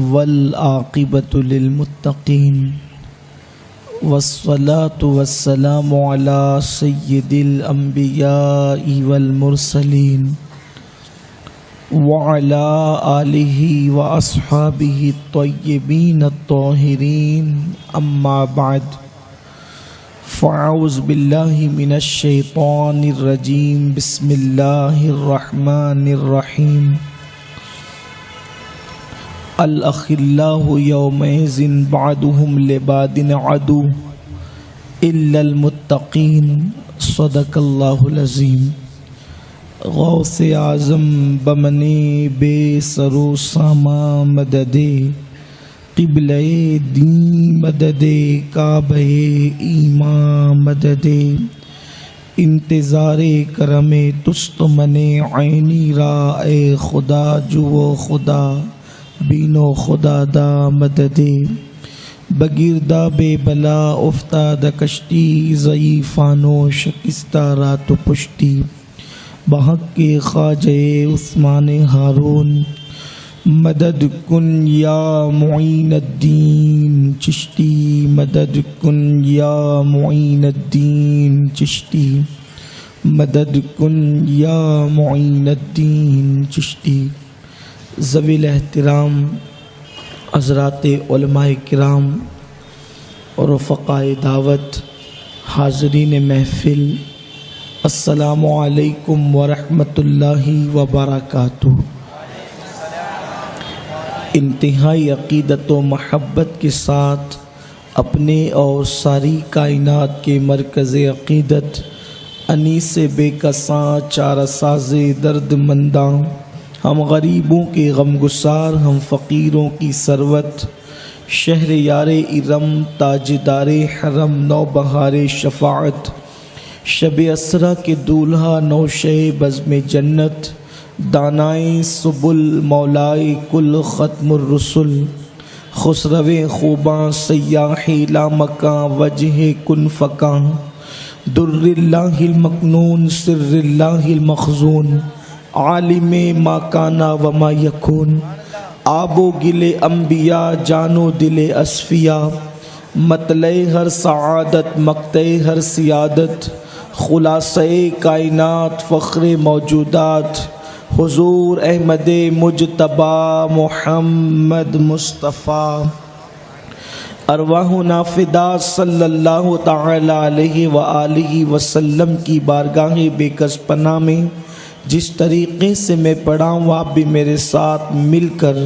والعاقبة للمتقين والصلاة والسلام على سيد الأنبياء والمرسلين وعلى آله وأصحابه الطيبين الطاهرين أما بعد فأعوذ بالله من الشيطان الرجيم بسم الله الرحمن الرحيم الأخلاء يومئذ بعضهم لبعض عدو إلا المتقين صدق الله العظيم غوث اعظم بمنے بے سرو ساما مددے قبلہ دین مددے کعبہ ایمان مددے انتظار کرم تست منے عینی را اے خدا جو خدا بینو خدا دا مددے بگیردہ بے بلا افتاد کشتی ضعیفانو شکستہ رات پشتی بحق کے خواجہ عثمان ہارون مدد کن یا معین الدین چشتی مدد کن یا معین الدین چشتی مدد کن یا معین الدین چشتی ذوی الاحترام حضرات علماء کرام اور رفقاء دعوت حاضرین محفل السلام علیکم ورحمۃ اللہ وبرکاتہ۔ انتہائی عقیدت و محبت کے ساتھ اپنے اور ساری کائنات کے مرکز عقیدت انیس بے کساں چارہ ساز درد منداں ہم غریبوں کے غم گسار ہم فقیروں کی ثروت شہر یار ارم تاجدار حرم نوبہار شفاعت شب اسرا کے دولہا نوشہ بزم جنت دانائے سبل مولائے کل ختم الرسل خسرو خوباں سیاح لامکاں وجہ کن فکاں در اللہ المکنون سر اللہ المخزون عالم ما کانا وما یکون آب و گل انبیاء جانو دل اصفیاء مطلع ہر سعادت مقطع ہر سیادت خلاصہ کائنات فخر موجودات حضور احمد مجتبی محمد مصطفیٰ ارواحنا فدا صلی اللہ تعالی علیہ وآلہ وسلم کی بارگاہ بے کس پناہ میں جس طریقے سے میں پڑھا ہوں آپ بھی میرے ساتھ مل کر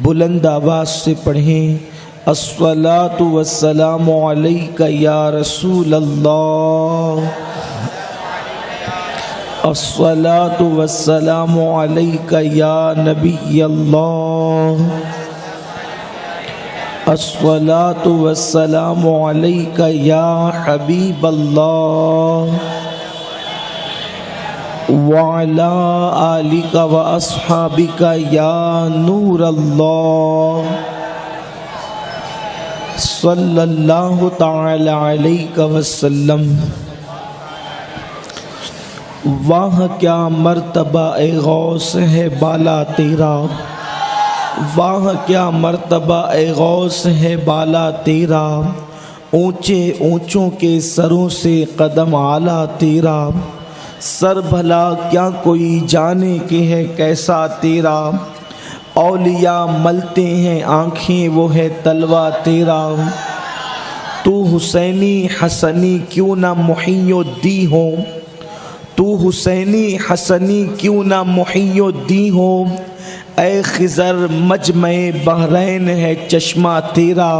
بلند آواز سے پڑھیں الصلاۃ والسلام علیک یا رسول اللہ الصلاۃ والسلام علیک یا نبی اللہ الصلاۃ والسلام علیک یا حبیب اللہ وعلی آلک و اصحابک یا نور اللہ صلی اللہ تعالی علیہ وسلم۔ واہ کیا مرتبہ اے غوث ہے بالا تیرا واہ کیا مرتبہ اے غوث ہے بالا تیرا اونچے اونچوں کے سروں سے قدم اعلیٰ تیرا سر بھلا کیا کوئی جانے کہ ہے کیسا تیرا اولیاء ملتے ہیں آنکھیں وہ ہے تلوہ تیرا تو حسینی حسنی کیوں نہ محی الدین ہو تو حسینی حسنی کیوں نہ محی الدین ہو اے خضر مجمع بحرین ہے چشمہ تیرا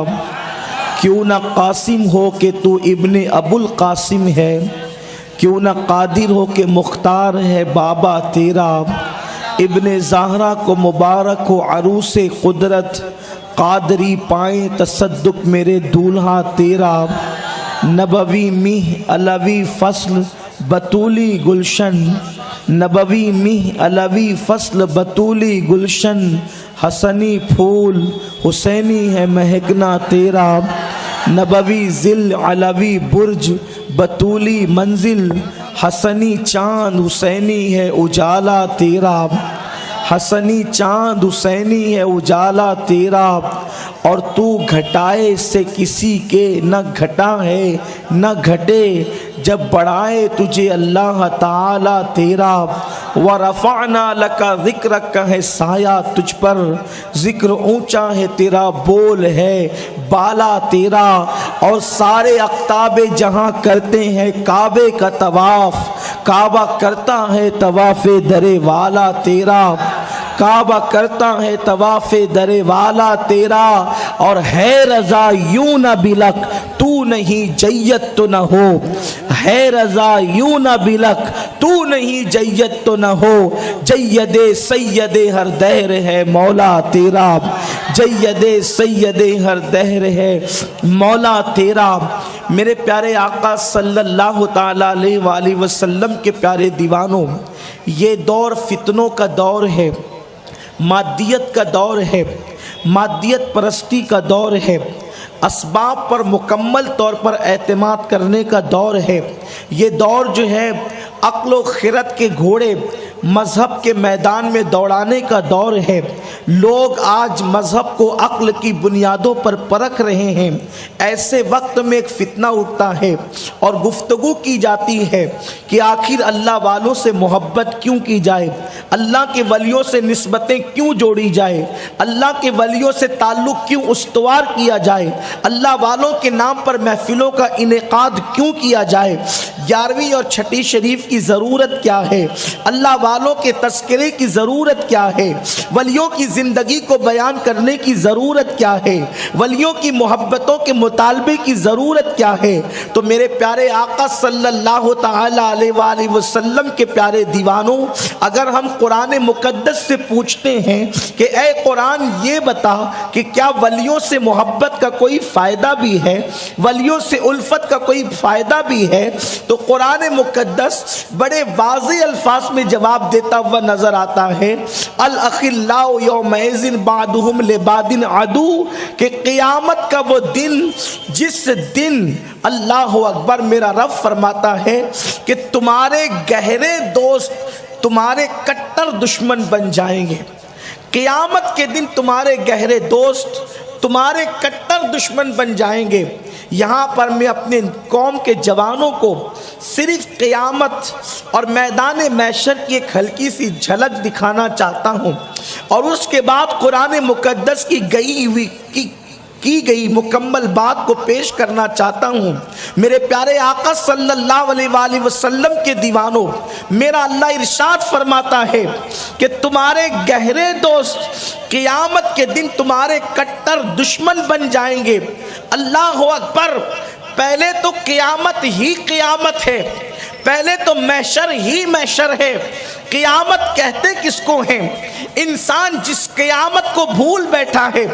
کیوں نہ قاسم ہو کہ تو ابن ابو القاسم ہے کیوں نہ قادر ہو کہ مختار ہے بابا تیرا ابن زہرا کو مبارک ہو عروس قدرت قادری پائیں تصدق میرے دولہا تیرا نبوی میہ علوی فصل بطولی گلشن نبوی میہ علوی فصل بطولی گلشن حسنی پھول حسینی ہے مہکنا تیرا نبوی ذل علوی برج بطولی منزل حسنی چاند حسینی ہے اجالا تیرا حسنی چاند حسینی ہے اجالا تیرا، اور تو گھٹائے سے کسی کے نہ گھٹا ہے نہ گھٹے، جب بڑھائے تجھے اللہ تعالی تیرا۔ وَرَفَعْنَا لَكَ ذِكْرَكَ کا ہے سایہ تجھ پر، ذکر اونچا ہے تیرا، بول ہے بالا تیرا، اور سارے اقطاب جہاں کرتے ہیں کعبے کا طواف، کعبہ کرتا ہے طواف در والا تیرا، کعبہ کرتا ہے طواف در والا تیرا، اور ہے رضا یوں نہ بلک تو نہیں جیت تو نہ ہو، ہے رضا یوں نہ بلک تو نہیں جیت تو نہ ہو، جید سید ہر دہر ہے مولا تیرا، جید سید ہر دہر ہے مولا تیرا۔ میرے پیارے آقا صلی اللہ تعالی علیہ وآلہ وسلم کے پیارے دیوانوں، یہ دور فتنوں کا دور ہے، مادیت کا دور ہے، مادیت پرستی کا دور ہے، اسباب پر مکمل طور پر اعتماد کرنے کا دور ہے۔ یہ دور جو ہے عقل و خرد کے گھوڑے مذہب کے میدان میں دوڑانے کا دور ہے۔ لوگ آج مذہب کو عقل کی بنیادوں پر پرکھ رہے ہیں۔ ایسے وقت میں ایک فتنہ اٹھتا ہے اور گفتگو کی جاتی ہے کہ آخر اللہ والوں سے محبت کیوں کی جائے، اللہ کے ولیوں سے نسبتیں کیوں جوڑی جائے، اللہ کے ولیوں سے تعلق کیوں استوار کیا جائے، اللہ والوں کے نام پر محفلوں کا انعقاد کیوں کیا جائے، 11ویں اور چھٹی شریف کی ضرورت کیا ہے، اللہ والوں کے تذکرے کی ضرورت کیا ہے، ولیوں کی زندگی کو بیان کرنے کی ضرورت کیا ہے، ولیوں کی محبتوں کے مطالبے کی ضرورت کیا ہے۔ تو میرے پیارے آقا صلی اللہ تعالی علیہ وآلہ وسلم کے پیارے دیوانوں، اگر ہم قرآن مقدس سے پوچھتے ہیں کہ اے قرآن یہ بتا کہ کیا ولیوں سے محبت کا کوئی فائدہ بھی ہے، ولیوں سے الفت کا کوئی فائدہ بھی ہے، تو قرآن مقدس بڑے واضح الفاظ میں جواب دیتا ہوا نظر آتا ہے، الاخلاء یومئذ بعضهم لبعض عدو، کہ قیامت کا وہ دن جس دن اللہ اکبر میرا رب فرماتا ہے کہ تمہارے گہرے دوست تمہارے کٹر دشمن بن جائیں گے۔ قیامت کے دن تمہارے گہرے دوست تمہارے کٹر دشمن بن جائیں گے۔ یہاں پر میں اپنے قوم کے جوانوں کو صرف قیامت اور میدان محشر کی ایک ہلکی سی جھلک دکھانا چاہتا ہوں، اور اس کے بعد قرآن مقدس کی گئی مکمل بات کو پیش کرنا چاہتا ہوں۔ میرے پیارے آقا صلی اللہ علیہ وآلہ وسلم کے دیوانوں، میرا اللہ ارشاد فرماتا ہے کہ تمہارے گہرے دوست قیامت کے دن تمہارے کٹر دشمن بن جائیں گے۔ اللہ اکبر! پہلے تو قیامت ہی قیامت ہے، پہلے تو محشر ہی محشر ہے۔ قیامت کہتے کس کو ہیں؟ انسان جس قیامت کو بھول بیٹھا ہے،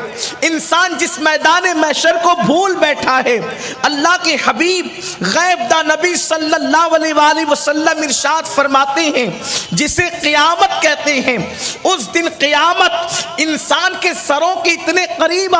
انسان جس میدان محشر کو بھول بیٹھا ہے۔ اللہ کے حبیب غیب دا نبی صلی اللہ علیہ وآلہ وسلم ارشاد فرماتے ہیں جسے قیامت کہتے ہیں، اس دن قیامت انسان کے سروں کے اتنے قریب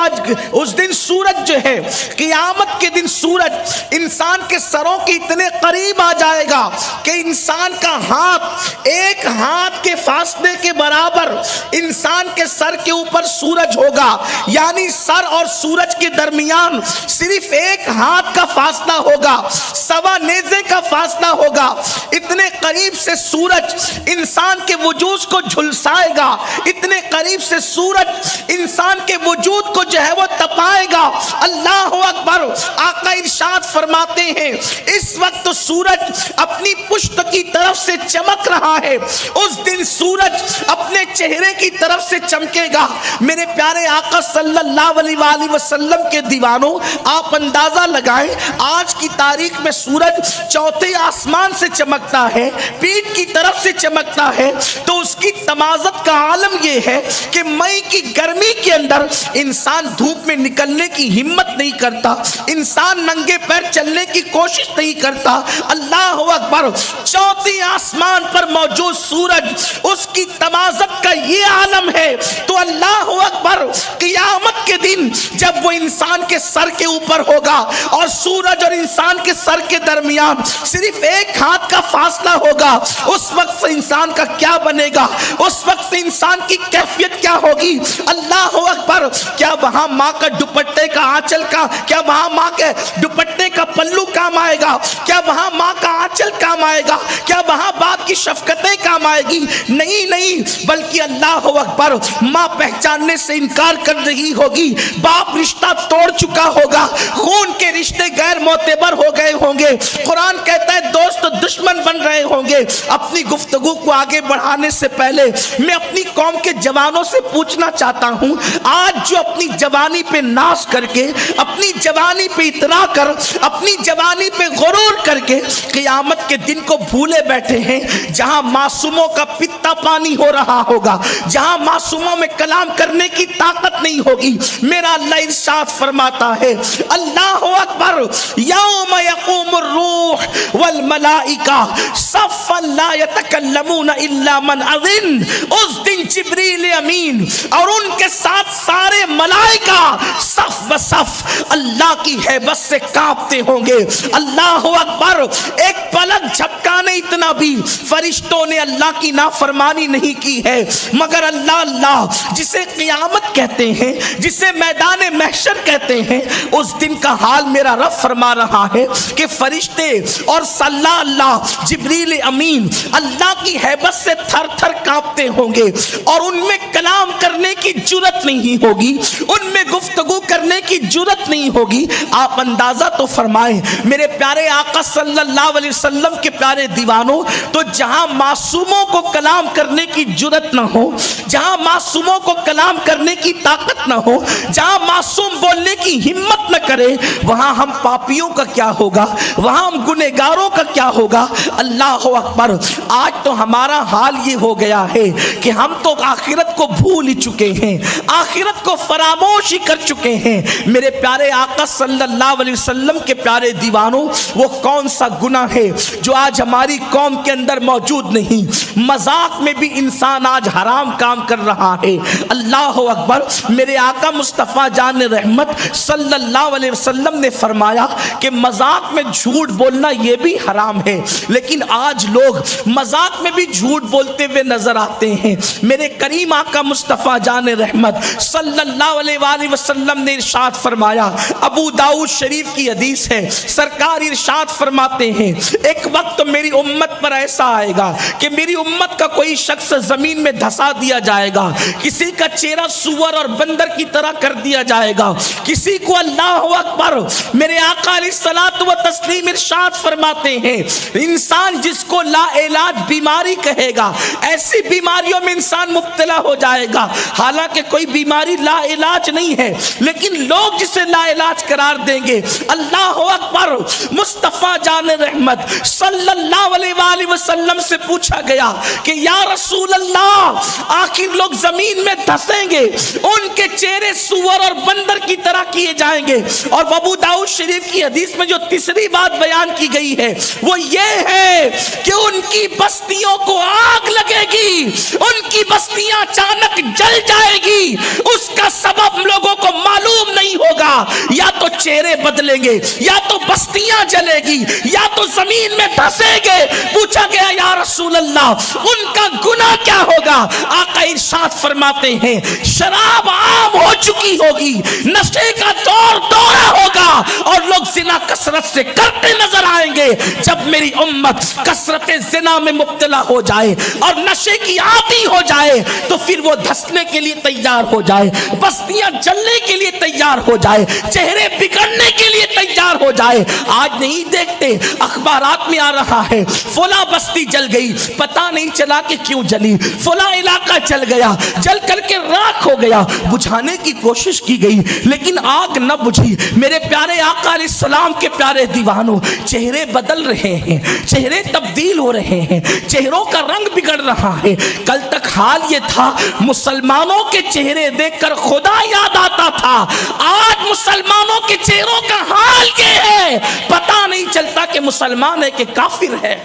اس دن سورج جو ہے، قیامت کے دن سورج انسان کے سروں کے اتنے قریب آ جائے گا کہ انسان کا ہاتھ ایک ہاتھ کے فاصلے کے برابر انسان کے سر کے اوپر سورج ہوگا، یعنی سر اور سورج کے درمیان صرف ایک ہاتھ کا فاصلہ ہوگا، سوا نیزے کا فاصلہ ہوگا۔ اتنے قریب سے سورج انسان کے وجود کو جھلسائے گا، اتنے قریب سے سورج انسان کے وجود کو جو ہے وہ تپائے گا۔ اللہ اکبر! آقا ارشاد فرماتے ہیں اس وقت تو سورج اپنی پشت کی طرف سے چمک رہا ہے، اس دن سورج اپنے چہرے کی طرف سے چمکے گا۔ میرے پیارے آقا صلی اللہ علیہ وآلہ وسلم کے دیوانوں، آپ اندازہ لگائیں آج کی تاریخ میں سورج چوتھے آسمان سے چمکتا ہے، پیٹھ کی طرف سے چمکتا ہے، تو اس کی تمازت کا عالم یہ ہے کہ مئی کی گرمی کے اندر انسان دھوپ میں نکلنے کی ہمت ہمت نہیں کرتا، انسان ننگے پیر چلنے کی کوشش نہیں کرتا۔ اللہ اکبر، چوتھی آسمان پر موجود سورج، اس کی تمازت کا یہ عالم ہے۔ تو اللہ اکبر، قیامت کے دن جب وہ انسان کے سر کے اوپر ہوگا اور سورج اور انسان کے سر کے درمیان صرف ایک ہاتھ کا فاصلہ ہوگا، اس وقت انسان کا کیا بنے گا؟ اس وقت انسان کی کیفیت کیا ہوگی؟ اللہ اکبر، کیا وہاں ماں کا دوپٹے کا آنچل کا، کیا وہاں ماں کے دوپٹے کا پلو کام آئے گا؟ کیا وہاں ماں کا آنچل کام آئے گا؟ کیا وہاں باپ کی شفقتیں کام آئے گی؟ نہیں نہیں، بلکہ اللہ اکبر، ماں پہچاننے سے انکار کر رہی ہوگی، باپ رشتہ توڑ چکا ہوگا، خون کے رشتے غیر معتبر ہو گئے ہوں گے، قرآن کہتا ہے دوست دشمن بن رہے ہوں گے۔ اپنی گفتگو کو آگے بڑھانے سے پہلے میں اپنی قوم کے جوانوں سے پوچھنا چاہتا ہوں، آج جو اپنی جوانی پہ ناز کر کے، اپنی جوانی پہ اترا کر، اپنی جوانی پہ غرور کر کے قیامت کے دن کو بھولے بیٹھے ہیں، جہاں معصوموں کا پتا پانی ہو رہا ہوگا، جہاں معصوموں میں کلام کرنے کی طاقت نہیں ہوگی۔ میرا اللہ ارشاد فرماتا ہے، اللہ اکبر، یوم یقوم الروح والملائکہ صفا لا یتکلمون الا من اذن، اس دن جبریل امین اور ان کے ساتھ سارے ملائکہ صف بصف اللہ کی ہیبت سے کانپتے ہوں گے۔ اللہ اکبر، ایک پلک جھپکانے اتنا بھی فرشتوں نے اللہ کی نافرمانی نہیں کی ہے، مگر اللہ اللہ جسے قیامت کہتے ہیں، جسے میدان محشر کہتے ہیں، اس دن کا حال میرا رب فرما رہا ہے کہ فرشتے اور صلی اللہ جبریل امین اللہ کی ہیبت سے تھر تھر کانپتے ہوں گے، اور ان میں کلام کرنے کی جرت نہیں ہوگی، ان میں گفتگو کرنے کی جرت نہیں ہوگی۔ آپ اندازہ تو فرمائیں میرے پیارے آقا صلی اللہ علیہ وسلم کے پیارے دیوانوں، تو جہاں معصوموں کو کلام کرنے کی جرت نہ ہو، جہاں معصوموں کو کلام کرنے کی طاقت نہ ہو، جہاں معصوم بولنے کی ہمت نہ کرے، وہاں ہم پاپیوں کا کیا ہوگا؟ وہاں ہم گنہگاروں کا کیا ہوگا؟ اللہ اکبر، آج تو ہمارا حال یہ ہو گیا ہے کہ ہم تو آخرت کو بھول ہی چکے ہیں، آخرت کو فراموش ہی کر چکے ہیں۔ میرے پیارے آقا صلی اللہ علیہ وسلم کے پیارے دیوانوں، وہ کون سا گناہ ہے جو آج ہماری قوم کے اندر موجود نہیں؟ مذاق میں بھی انسان آج حرام کام کر رہا ہے۔ اللہ اکبر، میرے آقا مصطفیٰ جان رحمت صلی اللہ علیہ وسلم نے فرمایا کہ مذاق میں جھوٹ بولنا یہ بھی حرام ہے، لیکن آج لوگ مذاق میں بھی جھوٹ بولتے ہوئے نظر آتے ہیں۔ میرے کریم آقا مصطفیٰ جان رحمت صلی اللہ علیہ وآلہ وسلم نے ارشاد فرمایا، ابو داؤد شریف کی حدیث ہے، سرکار ارشاد فرماتے ہیں، ایک وقت میری امت پر ایسا آئے گا کہ میری امت کا کوئی شخص زمین میں دھسا دیا جائے گا، کسی کا چہرہ سور اور بندر کی طرح کر دیا جائے گا، کسی کو اللہ اکبر، میرے آقا علیہ الصلوۃ والتسلیم ارشاد فرماتے ہیں، انسان جس کو لا علاج بیماری کہے گا، ایسی بیماریوں میں انسان مبتلا ہو جائے گا، حالانکہ کوئی بیماری لا علاج نہیں ہے، لیکن لوگ جسے لا علاج قرار دیں گے۔ اللہ اکبر، مصطفیٰ جان رحمت صلی اللہ علیہ وآلہ وسلم سے پوچھا گیا کہ یا رسول اللہ، آخر لوگ زمین میں دھسیں گے، ان کے چہرے سور اور بندر کی طرح کیے جائیں گے، اور ابو داؤد شریف کی حدیث میں جو تیسری بات بیان کی گئی ہے وہ یہ ہے کہ ان کی بستیوں کو آگ لگے گی، ان کی بستیاں اچانک جل جائے گی، اس کا سبب لوگوں کو معلوم نہیں ہوگا، یا تو چہرے بدلیں گے، یا تو بستیاں جلے گی، یا تو زمین میں دھسیں گے۔ پوچھا گیا یا رسول اللہ ان کا گناہ کیا ہوگا؟ آقا ارشاد فرماتے ہیں، شراب عام ہو چکی ہوگی، نشے کا دور دورہ ہوگا، اور لوگ زنا کثرت سے کرتے نظر آئیں گے۔ جب میری امت کثرت زنا میں مبتلا ہو جائے اور نشے کی عادی ہو جائے تو پھر وہ دھسنے کے لیے تیار ہو جائے، بستیاں جلنے کے لیے تیار ہو جائے، چہرے بگڑنے کے لیے تیار ہو جائے۔ آج نہیں دیکھتے اخبارات میں آ رہا ہے فلاں بستی جل گئی، پتہ نہیں چلا کہ کیوں جلی، فلاں علاقہ جل گیا، جل کر کے راکھ ہو گیا، بجھانے کی کوشش کی گئی لیکن آگ نہ بجھی۔ میرے پیارے آقا علیہ السلام کے پیارے دیوانوں، چہرے بدل رہے ہیں، چہرے تبدیل ہو رہے ہیں، چہروں کا رنگ بگڑ رہا ہے۔ کل تک حال یہ تھا مسلمانوں کے چہرے دیکھ کر خدا یاد آتا تھا، آج مسلمانوں کے چہروں کا حال یہ ہے، پتہ نہیں چلتا کہ مسلمان ہے کہ کافر ہے۔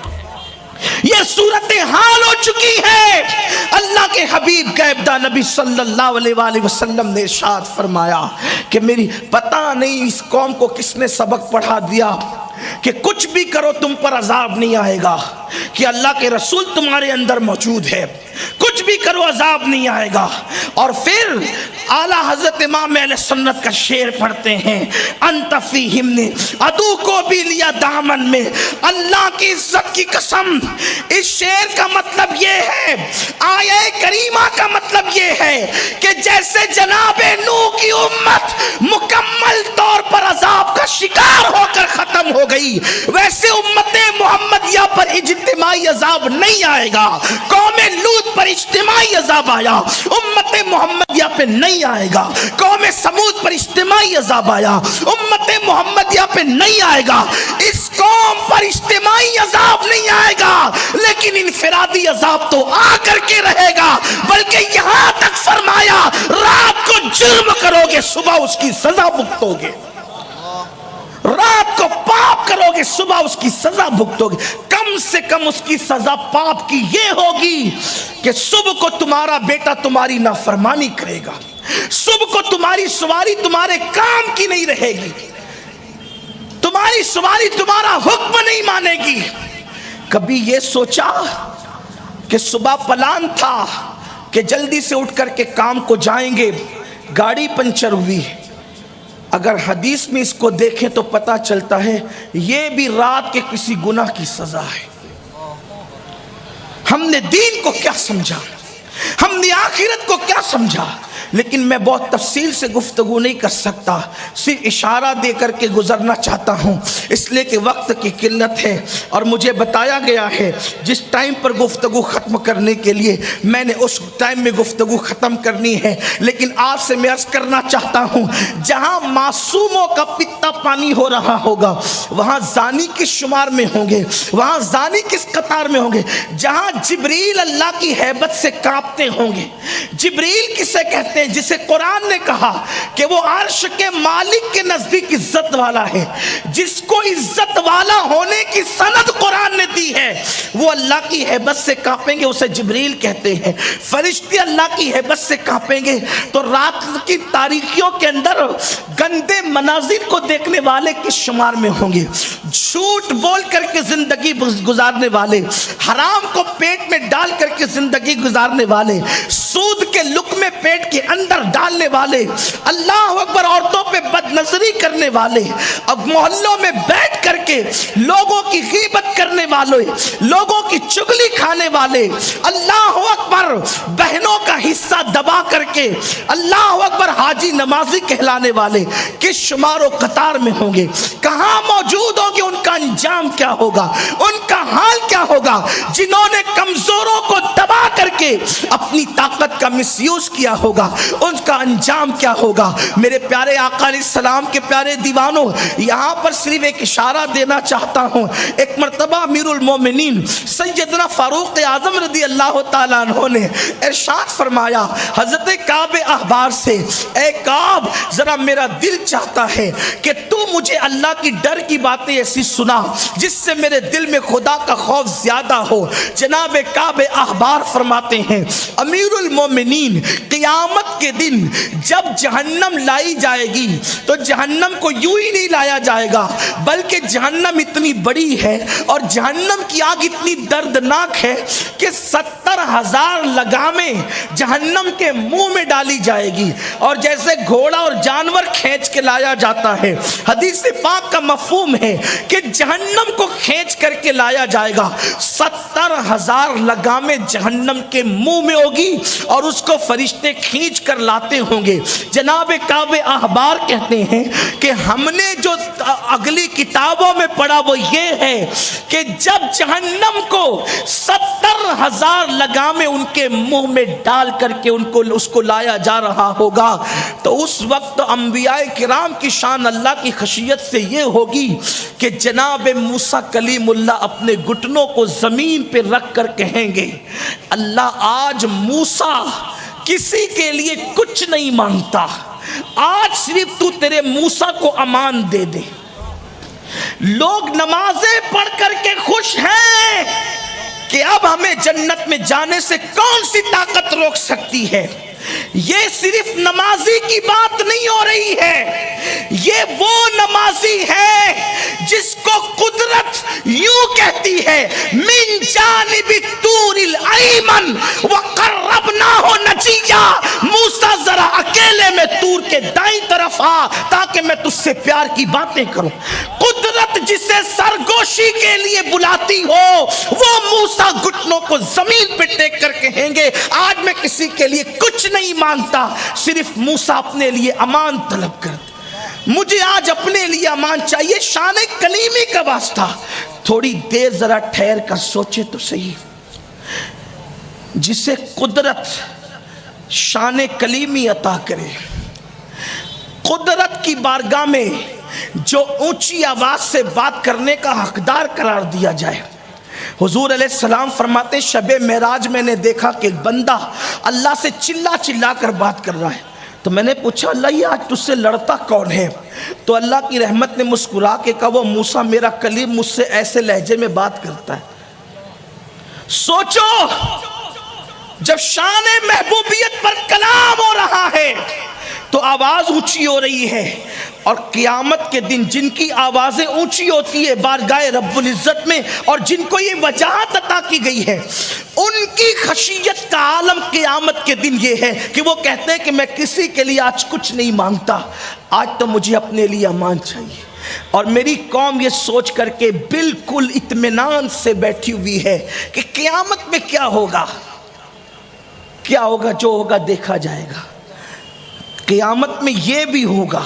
یہ صورتحال ہو چکی ہے۔ اللہ کے حبیب غیبدہ نبی صلی اللہ علیہ وآلہ وسلم نے ارشاد فرمایا کہ میری پتہ نہیں اس قوم کو کس نے سبق پڑھا دیا کہ کچھ بھی کرو تم پر عذاب نہیں آئے گا، کہ اللہ کے رسول تمہارے اندر موجود ہے، کچھ بھی کرو عذاب نہیں آئے گا۔ اور پھر اعلیٰ حضرت امام اہل سنت کا شعر پڑھتے ہیں، انت فیہم نے عدو کو بھی لیا دامن میں، اللہ کی عزت کی قسم۔ اس شعر کا مطلب یہ ہے، آیہ کریمہ کا مطلب یہ ہے کہ جیسے جناب نوح کی امت مکمل طور پر عذاب کا شکار ہو کر ختم ہو گئی، ویسے امت محمدیہ پر اجتماعی عذاب نہیں آئے گا۔ قوم لوط پر اجتماعی عذاب آیا، امت محمدیہ پہ نہیں آئے گا۔ قوم سمود پر اجتماعی عذاب آیا، امت محمدیہ پہ نہیں آئے گا۔ اس قوم پر اجتماعی عذاب نہیں آئے گا، لیکن انفرادی عذاب تو آ کر کے رہے گا، بلکہ یہاں تک فرمایا رات کو جرم کرو گے صبح اس کی سزا بھگتو گے، رات کو پاپ کرو گے صبح اس کی سزا بھگتو گے۔ کم سے کم اس کی سزا پاپ کی یہ ہوگی کہ صبح کو تمہارا بیٹا تمہاری نافرمانی کرے گا، صبح کو تمہاری سواری تمہارے کام کی نہیں رہے گی، تمہاری سواری تمہارا حکم نہیں مانے گی۔ کبھی یہ سوچا کہ صبح پلان تھا کہ جلدی سے اٹھ کر کے کام کو جائیں گے، گاڑی پنچر ہوئی۔ اگر حدیث میں اس کو دیکھیں تو پتہ چلتا ہے یہ بھی رات کے کسی گناہ کی سزا ہے۔ ہم نے دین کو کیا سمجھا، ہم نے آخرت کو کیا سمجھا، لیکن میں بہت تفصیل سے گفتگو نہیں کر سکتا، صرف اشارہ دے کر کے گزرنا چاہتا ہوں، اس لیے کہ وقت کی قلت ہے اور مجھے بتایا گیا ہے جس ٹائم پر گفتگو ختم کرنے کے لیے میں نے اس ٹائم میں گفتگو ختم کرنی ہے۔ لیکن آپ سے میں عرض کرنا چاہتا ہوں، جہاں معصوموں کا پتا پانی ہو رہا ہوگا وہاں زانی کس شمار میں ہوں گے، وہاں زانی کس قطار میں ہوں گے؟ جہاں جبریل اللہ کی ہیبت سے کانپتے ہوں گے۔ جبریل کسے کہتے ہیں؟ جسے قرآن نے کہا کہ وہ عرش کے مالک کے نزدیک عزت والا ہے، جس کو عزت والا ہونے کی سند قرآن نے دی ہے، وہ اللہ کی ہیبت سے کانپیں گے، اسے جبریل کہتے ہیں۔ فرشتے اللہ کی ہیبت سے کانپیں گے تو رات کی تاریکیوں کے اندر گندے مناظر کو دیکھنے والے کس شمار میں ہوں گے؟ جھوٹ بول کر کے زندگی گزارنے والے، حرام کو پیٹ میں ڈال کر کے زندگی گزارنے والے، سود کے لقمے پیٹ کے اندر ڈالنے والے، اللہ اکبر، عورتوں پہ بد نظری کرنے والے، اب محلوں میں بیٹھ کر کے لوگوں کی غیبت کرنے والے، لوگوں کی چگلی کھانے والے، اللہ اکبر، بہنوں کا حصہ دبا کر کے اللہ اکبر حاجی نمازی کہلانے والے کس شمار و قطار میں ہوں گے؟ کہاں موجود ہوں گے؟ ان کا انجام کیا ہوگا؟ ان کا حال کیا ہوگا؟ جنہوں نے کمزوروں کو دبا کر کے اپنی طاقت کا مس یوز کیا ہوگا، ان کا انجام کیا ہوگا؟ میرے پیارے آقا علیہ السلام کے پیارے دیوانوں، یہاں پر صرف ایک اشارہ دینا چاہتا ہوں۔ ایک مرتبہ امیر المومنین سیدنا فاروق اعظم رضی اللہ تعالیٰ عنہ نے ارشاد فرمایا حضرت کعب احبار سے، اے کعب، ذرا میرا دل چاہتا ہے کہ تو مجھے اللہ کی ڈر کی باتیں ایسی سنا جس سے میرے دل میں خدا کا خوف زیادہ ہو۔ جناب کعب احبار فرماتے ہیں امیر المومنین، قیامت کے دن جب جہنم لائی جائے گی تو جہنم کو یوں ہی نہیں لایا جائے گا، بلکہ جہنم اتنی بڑی ہے اور جہنم کی آگ اتنی دردناک ہے کہ 70,000 لگامیں جہنم کے منہ میں ڈالی جائے گی، اور جیسے گھوڑا اور جانور کھینچ کے لایا جاتا ہے، حدیث پاک کا مفہوم ہے کہ جہنم کو کھینچ کر کے لایا جائے گا، 70,000 لگامیں جہنم کے منہ میں ہوگی اور اس کو فرشتے کھینچ کر لاتے ہوں گے۔ جناب کعب احبار کہتے ہیں کہ ہم نے جو اگلی کتابوں میں پڑھا وہ یہ ہے کہ جب جہنم کو 70,000 لگامیں ان کے منہ میں ڈال کر کے اس کو لایا جا رہا ہوگا تو اس وقت انبیاء کرام کی شان اللہ کی خشیت سے یہ ہوگی کہ جناب موسیٰ کلیم اللہ اپنے گھٹنوں کو زمین پہ رکھ کر کہیں گے اللہ آج موسیٰ کسی کے لیے کچھ نہیں مانگتا، آج صرف تو تیرے موسیٰ کو امان دے دے۔ لوگ نمازیں پڑھ کر کے خوش ہیں کہ اب ہمیں جنت میں جانے سے کون سی طاقت روک سکتی ہے۔ یہ صرف نمازی کی بات نہیں ہو رہی ہے، یہ وہ نمازی ہے جس کو قدرت یوں کہتی ہے من جانب الطور الایمن وقربناہ نجیا، موسیٰ ذرا اکیلے میں طور کے دائیں طرف آ تاکہ میں تجھ سے پیار کی باتیں کروں۔ قدرت جسے سرگوشی کے لیے بلاتی ہو وہ موسیٰ گھٹنوں کو زمین پہ ٹیک کر کہیں گے آج میں کسی کے لیے کچھ نہیں مانگتا، صرف موسیٰ اپنے لیے امان طلب کرتا، مجھے آج اپنے لیے امان چاہیے۔ شان کلیمی کا واسطہ تھوڑی دیر ذرا ٹھہر کر سوچے تو صحیح، جسے قدرت شان کلیمی عطا کرے، قدرت کی بارگاہ میں جو اونچی آواز سے بات کرنے کا حقدار قرار دیا جائے۔ حضور علیہ السلام فرماتے ہیں شب معراج میں نے دیکھا کہ ایک بندہ اللہ سے چلا چلا کر بات کر رہا ہے، تو میں نے پوچھا اللہ یہ آج تجھ سے لڑتا کون ہے؟ تو اللہ کی رحمت نے مسکرا کے کہا وہ موسیٰ میرا کلیم مجھ سے ایسے لہجے میں بات کرتا ہے۔ سوچو جب شان محبوبیت پر کلام ہو رہا ہے تو آواز اونچی ہو رہی ہے، اور قیامت کے دن جن کی آوازیں اونچی ہوتی ہے بارگاہ رب العزت میں اور جن کو یہ وجاہت عطا کی گئی ہے ان کی خشیت کا عالم قیامت کے دن یہ ہے کہ وہ کہتے ہیں کہ میں کسی کے لیے آج کچھ نہیں مانگتا، آج تو مجھے اپنے لیے امان چاہیے۔ اور میری قوم یہ سوچ کر کے بالکل اطمینان سے بیٹھی ہوئی ہے کہ قیامت میں کیا ہوگا، کیا ہوگا، جو ہوگا دیکھا جائے گا۔ قیامت میں یہ بھی ہوگا،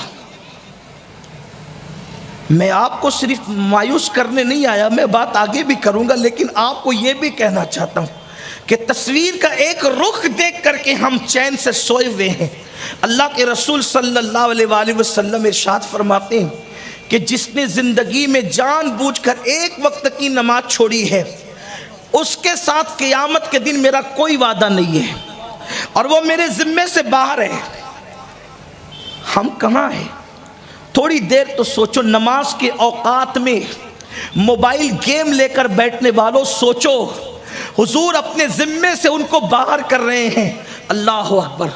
میں آپ کو صرف مایوس کرنے نہیں آیا، میں بات آگے بھی کروں گا، لیکن آپ کو یہ بھی کہنا چاہتا ہوں کہ تصویر کا ایک رخ دیکھ کر کے ہم چین سے سوئے ہوئے ہیں۔ اللہ کے رسول صلی اللہ علیہ وآلہ وسلم ارشاد فرماتے ہیں کہ جس نے زندگی میں جان بوجھ کر ایک وقت کی نماز چھوڑی ہے اس کے ساتھ قیامت کے دن میرا کوئی وعدہ نہیں ہے اور وہ میرے ذمے سے باہر ہے۔ ہم کہاں ہیں؟ تھوڑی دیر تو سوچو، نماز کے اوقات میں موبائل گیم لے کر بیٹھنے والوں سوچو، حضور اپنے ذمے سے ان کو باہر کر رہے ہیں۔ اللہ اکبر۔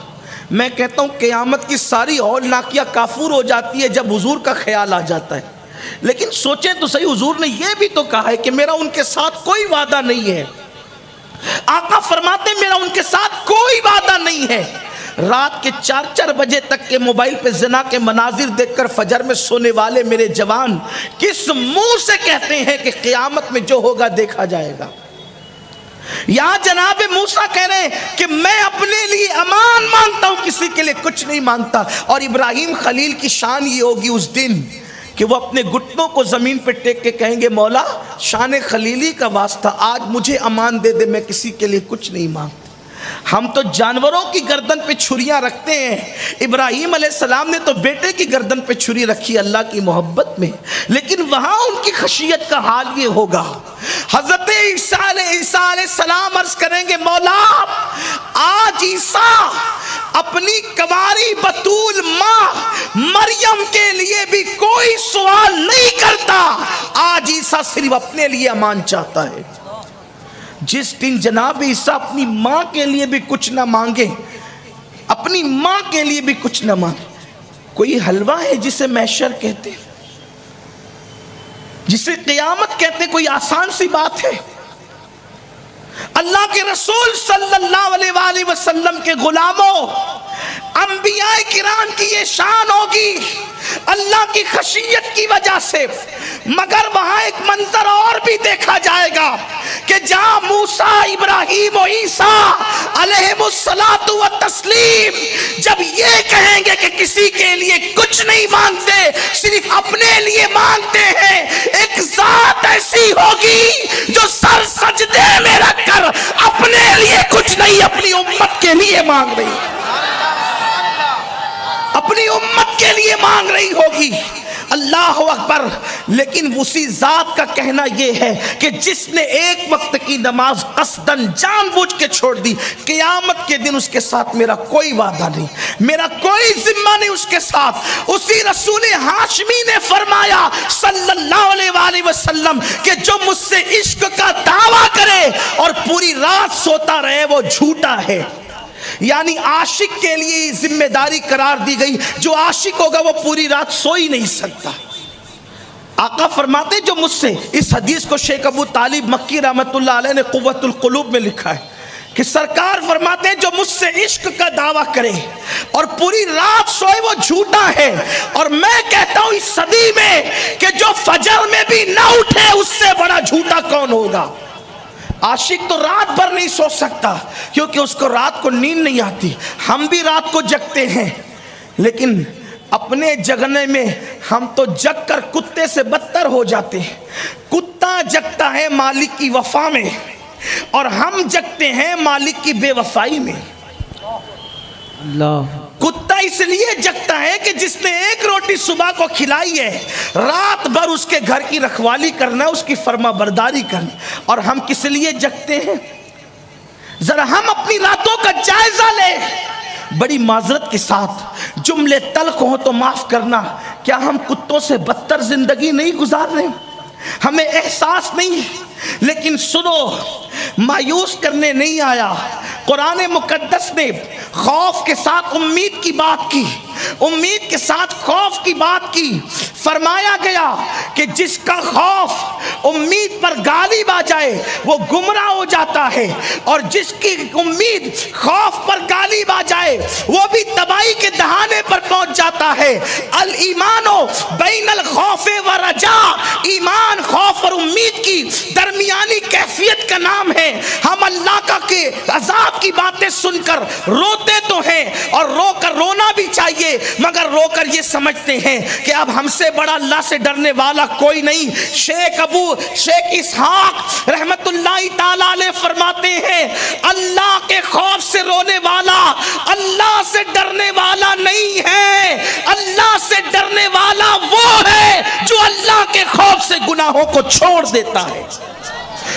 میں کہتا ہوں قیامت کی ساری ہول ناکیاں کافور ہو جاتی ہے جب حضور کا خیال آ جاتا ہے، لیکن سوچیں تو صحیح، حضور نے یہ بھی تو کہا ہے کہ میرا ان کے ساتھ کوئی وعدہ نہیں ہے۔ آقا فرماتے ہیں میرا ان کے ساتھ کوئی وعدہ نہیں ہے۔ رات کے 4 بجے تک کے موبائل پہ زنا کے مناظر دیکھ کر فجر میں سونے والے میرے جوان کس منہ سے کہتے ہیں کہ قیامت میں جو ہوگا دیکھا جائے گا؟ یہاں جناب موسیٰ کہہ رہے ہیں کہ میں اپنے لیے امان مانگتا ہوں، کسی کے لیے کچھ نہیں مانگتا۔ اور ابراہیم خلیل کی شان یہ ہوگی اس دن کہ وہ اپنے گھٹنوں کو زمین پہ ٹیک کے کہیں گے مولا شان خلیلی کا واسطہ آج مجھے امان دے دے، میں کسی کے لیے کچھ نہیں مانگتا۔ ہم تو جانوروں کی گردن پہ چھریاں رکھتے ہیں، ابراہیم علیہ السلام نے تو بیٹے کی گردن پہ چھری رکھی اللہ کی محبت میں، لیکن وہاں ان کی خشیت کا حال یہ ہوگا۔ حضرت عیسیٰ علیہ السلام عرض کریں گے مولا آج عیسیٰ اپنی کنواری بطول ماں مریم کے لیے بھی کوئی سوال نہیں کرتا، آج عیسیٰ صرف اپنے لیے امان چاہتا ہے۔ جس دن جناب عیسیٰ اپنی ماں کے لیے بھی کچھ نہ مانگے، اپنی ماں کے لیے بھی کچھ نہ مانگے، کوئی حلوہ ہے جسے محشر کہتے ہیں، جسے قیامت کہتے ہیں، کوئی آسان سی بات ہے؟ اللہ کے رسول صلی اللہ علیہ وآلہ وسلم کے غلاموں، انبیاء کرام کی یہ شان ہوگی اللہ کی خشیت کی وجہ سے، مگر وہاں ایک منظر اور بھی دیکھا جائے گا کہ جہاں موسیٰ ابراہیم و عیسیٰ علیہم الصلاۃ والتسلیم جب یہ کہیں گے کہ کسی کے لیے کچھ نہیں مانگتے صرف اپنے لیے مانگتے ہیں، ایک ذات ایسی ہوگی جو سر سجدے میں رکھ کر اپنے لیے کچھ نہیں اپنی امت کے لیے مانگ رہی، اپنی امت کے لیے مانگ رہی ہوگی۔ اللہ اکبر. لیکن اسی ذات کا کہنا یہ ہے کہ جس نے ایک وقت کی نماز قصدن جان بوجھ کے چھوڑ دی، قیامت کے دن اس کے ساتھ میرا کوئی وعدہ نہیں، میرا کوئی ذمہ نہیں اس کے ساتھ. اسی رسول ہاشمی نے فرمایا صلی اللہ علیہ وآلہ وسلم کہ جو مجھ سے عشق کا دعویٰ کرے اور پوری رات سوتا رہے وہ جھوٹا ہے. یعنی عاشق کے لیے ذمہ داری قرار دی گئی، جو عاشق ہوگا وہ پوری رات سو ہی نہیں سکتا. آقا فرماتے جو مجھ سے، اس حدیث کو شیخ ابو طالب مکی رحمت اللہ علیہ نے قوت القلوب میں لکھا ہے کہ سرکار فرماتے جو مجھ سے عشق کا دعویٰ کرے اور پوری رات سوئے وہ جھوٹا ہے. اور میں کہتا ہوں اس صدی میں کہ جو فجر میں بھی نہ اٹھے اس سے بڑا جھوٹا کون ہوگا. عاشق تو رات بھر نہیں سو سکتا کیونکہ اس کو رات کو نیند نہیں آتی. ہم بھی رات کو جگتے ہیں لیکن اپنے جگنے میں ہم تو جگ کر کتے سے بدتر ہو جاتے ہیں. کتا جگتا ہے مالک کی وفا میں اور ہم جگتے ہیں مالک کی بے وفائی میں. اللہ. کتا اس لیے جگتا ہے کہ جس نے ایک روٹی صبح کو کھلائی ہے رات بھر اس کے گھر کی رکھوالی کرنا ہے، اس کی فرما برداری کرنا. اور ہم کس لیے جگتے ہیں؟ ذرا ہم اپنی راتوں کا جائزہ لیں. بڑی معذرت کے ساتھ جملے تلخ ہوں تو معاف کرنا، کیا ہم کتوں سے بدتر زندگی نہیں گزار رہے؟ ہمیں احساس نہیں. لیکن سنو، مایوس کرنے نہیں آیا. قرآن مقدس نے خوف کے ساتھ امید کی بات کی، امید کے ساتھ خوف کی بات کی. فرمایا گیا کہ جس کا خوف امید پر غالب آ جائے وہ گمراہ ہو جاتا ہے، اور جس کی امید خوف پر غالب آ جائے وہ بھی تباہی کے دہانے پر پہنچ جاتا ہے. الایمان بین الخوف والرجاء، ایمان خوف اور امید کی درمیانی کیفیت کا نام ہے. ہم اللہ کا کہ عذاب کی باتیں سن کر روتے تو ہیں اور رو کر رونا بھی چاہیے، مگر رو کر یہ سمجھتے ہیں کہ اب ہم سے بڑا اللہ سے ڈرنے والا کوئی نہیں. شیخ اسحاق رحمت اللہ تعالیٰ علیہ فرماتے ہیں اللہ کے خوف سے رونے والا اللہ سے ڈرنے والا نہیں ہے. اللہ سے ڈرنے والا وہ ہے جو اللہ کے خوف سے گناہوں کو چھوڑ دیتا ہے.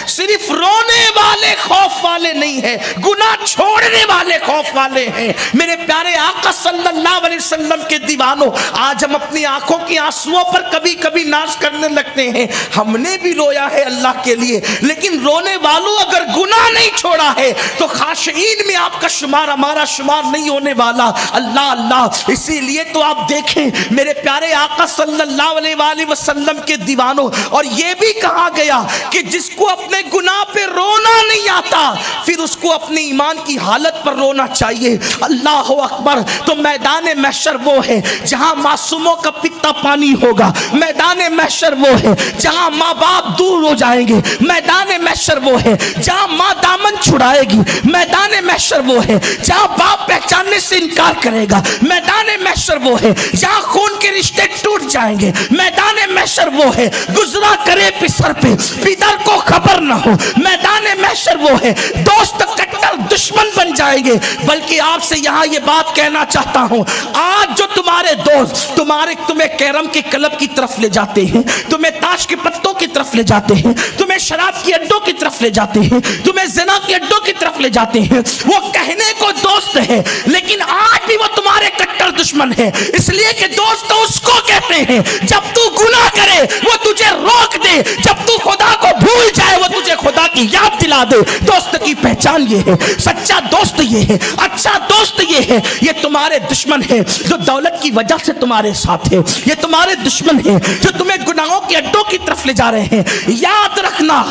صرف رونے والے خوف والے نہیں ہیں، گناہ چھوڑنے والے خوف والے ہیں. میرے پیارے آقا صلی اللہ علیہ وسلم کے دیوانوں، آج ہم اپنی آنکھوں کی آنسوؤں پر کبھی کبھی ناز کرنے لگتے ہیں. ہم نے بھی رویا ہے اللہ کے لیے، لیکن رونے والوں اگر گناہ نہیں چھوڑا ہے تو خاشعین میں آپ کا شمار ہمارا شمار نہیں ہونے والا. اللہ اللہ. اسی لیے تو آپ دیکھیں میرے پیارے آقا صلی اللہ علیہ وآلہ وسلم کے دیوانوں، اور یہ بھی کہا گیا کہ جس کو اپنے گناہ پہ رونا نہیں آتا پھر اس کو اپنے ایمان کی حالت پر رونا چاہیے. اللہ اکبر. تو میدان محشر وہ ہے جہاں معصوموں کا پیتا پانی ہوگا. میدان محشر وہ ہے جہاں ماں باپ دور ہو جائیں گے. میدان محشر وہ ہے جہاں ماں دامن چھڑائے گی. میدان محشر وہ ہے جہاں باپ پہچاننے سے انکار کرے گا. میدان محشر وہ ہے جہاں خون کے رشتے ٹوٹ جائیں گے. میدان محشر وہ ہے گزرا کرے پسر پہ پیدر کو خبر نہ ہو. میدان محشر وہ ہے دوست کٹر دشمن بن جائیں گے. بلکہ آپ سے یہاں یہ بات کہنا چاہتا ہوں، آج جو تمہارے دوست تمہیں کیرم کے کلب کی طرف لے جاتے ہیں، تمہیں تاش کے پتوں کی طرف لے جاتے ہیں، تمہیں شراب کی اڈوں کی طرف لے جاتے ہیں، تمہیں زنا کی اڈوں کی طرف لے جاتے ہیں، وہ کہنے کو دوست ہے لیکن آج بھی وہ تمہارے کٹر دشمن ہے. اس لیے کہ دوست اس کو کہتے ہیں جب تو گناہ کرے وہ تجھے روک دے، جب تو خدا کو بھول جائے وہ تجھے خدا کی یاد دلا دے. دوست کی پہچان یہ ہے، سچا دوست یہ ہے، اچھا دوست یہ ہے. یہ تمہارے دشمن ہے جو دولت کی وجہ سے تمہارے ساتھ ہے. یہ تمہارے دشمن ہے جو تمہیں گناہوں کے اڈوں کی طرف لے جا رہے ہیں. یاد رکھنا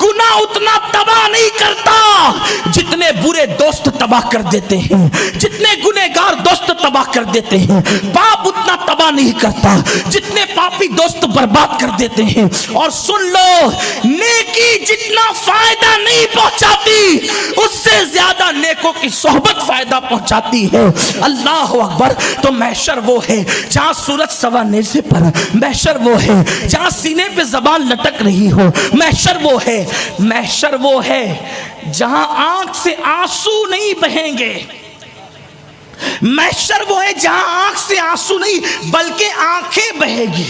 گناہ اتنا تباہ نہیں کرتا جتنے برے دوست تباہ کر دیتے ہیں، جتنے گنہگار دوست تباہ کر دیتے ہیں. باپ اتنا تباہ نہیں کرتا جتنے پاپی دوست برباد کر دیتے ہیں. اور سن لو، نیکی جتنا فائدہ نہیں پہنچاتی اس سے زیادہ نیکوں کی صحبت فائدہ پہنچاتی ہے. اللہ اکبر. تو محشر وہ ہے جہاں سورج سوا نیزے پر، محشر وہ ہے جہاں سینے پہ زبان لٹک رہی ہو. محشر وہ ہے جہاں آنکھ سے آنسو نہیں بہیں گے. محشر وہ ہے جہاں آنکھ سے آنسو نہیں بلکہ آنکھیں بہے گی.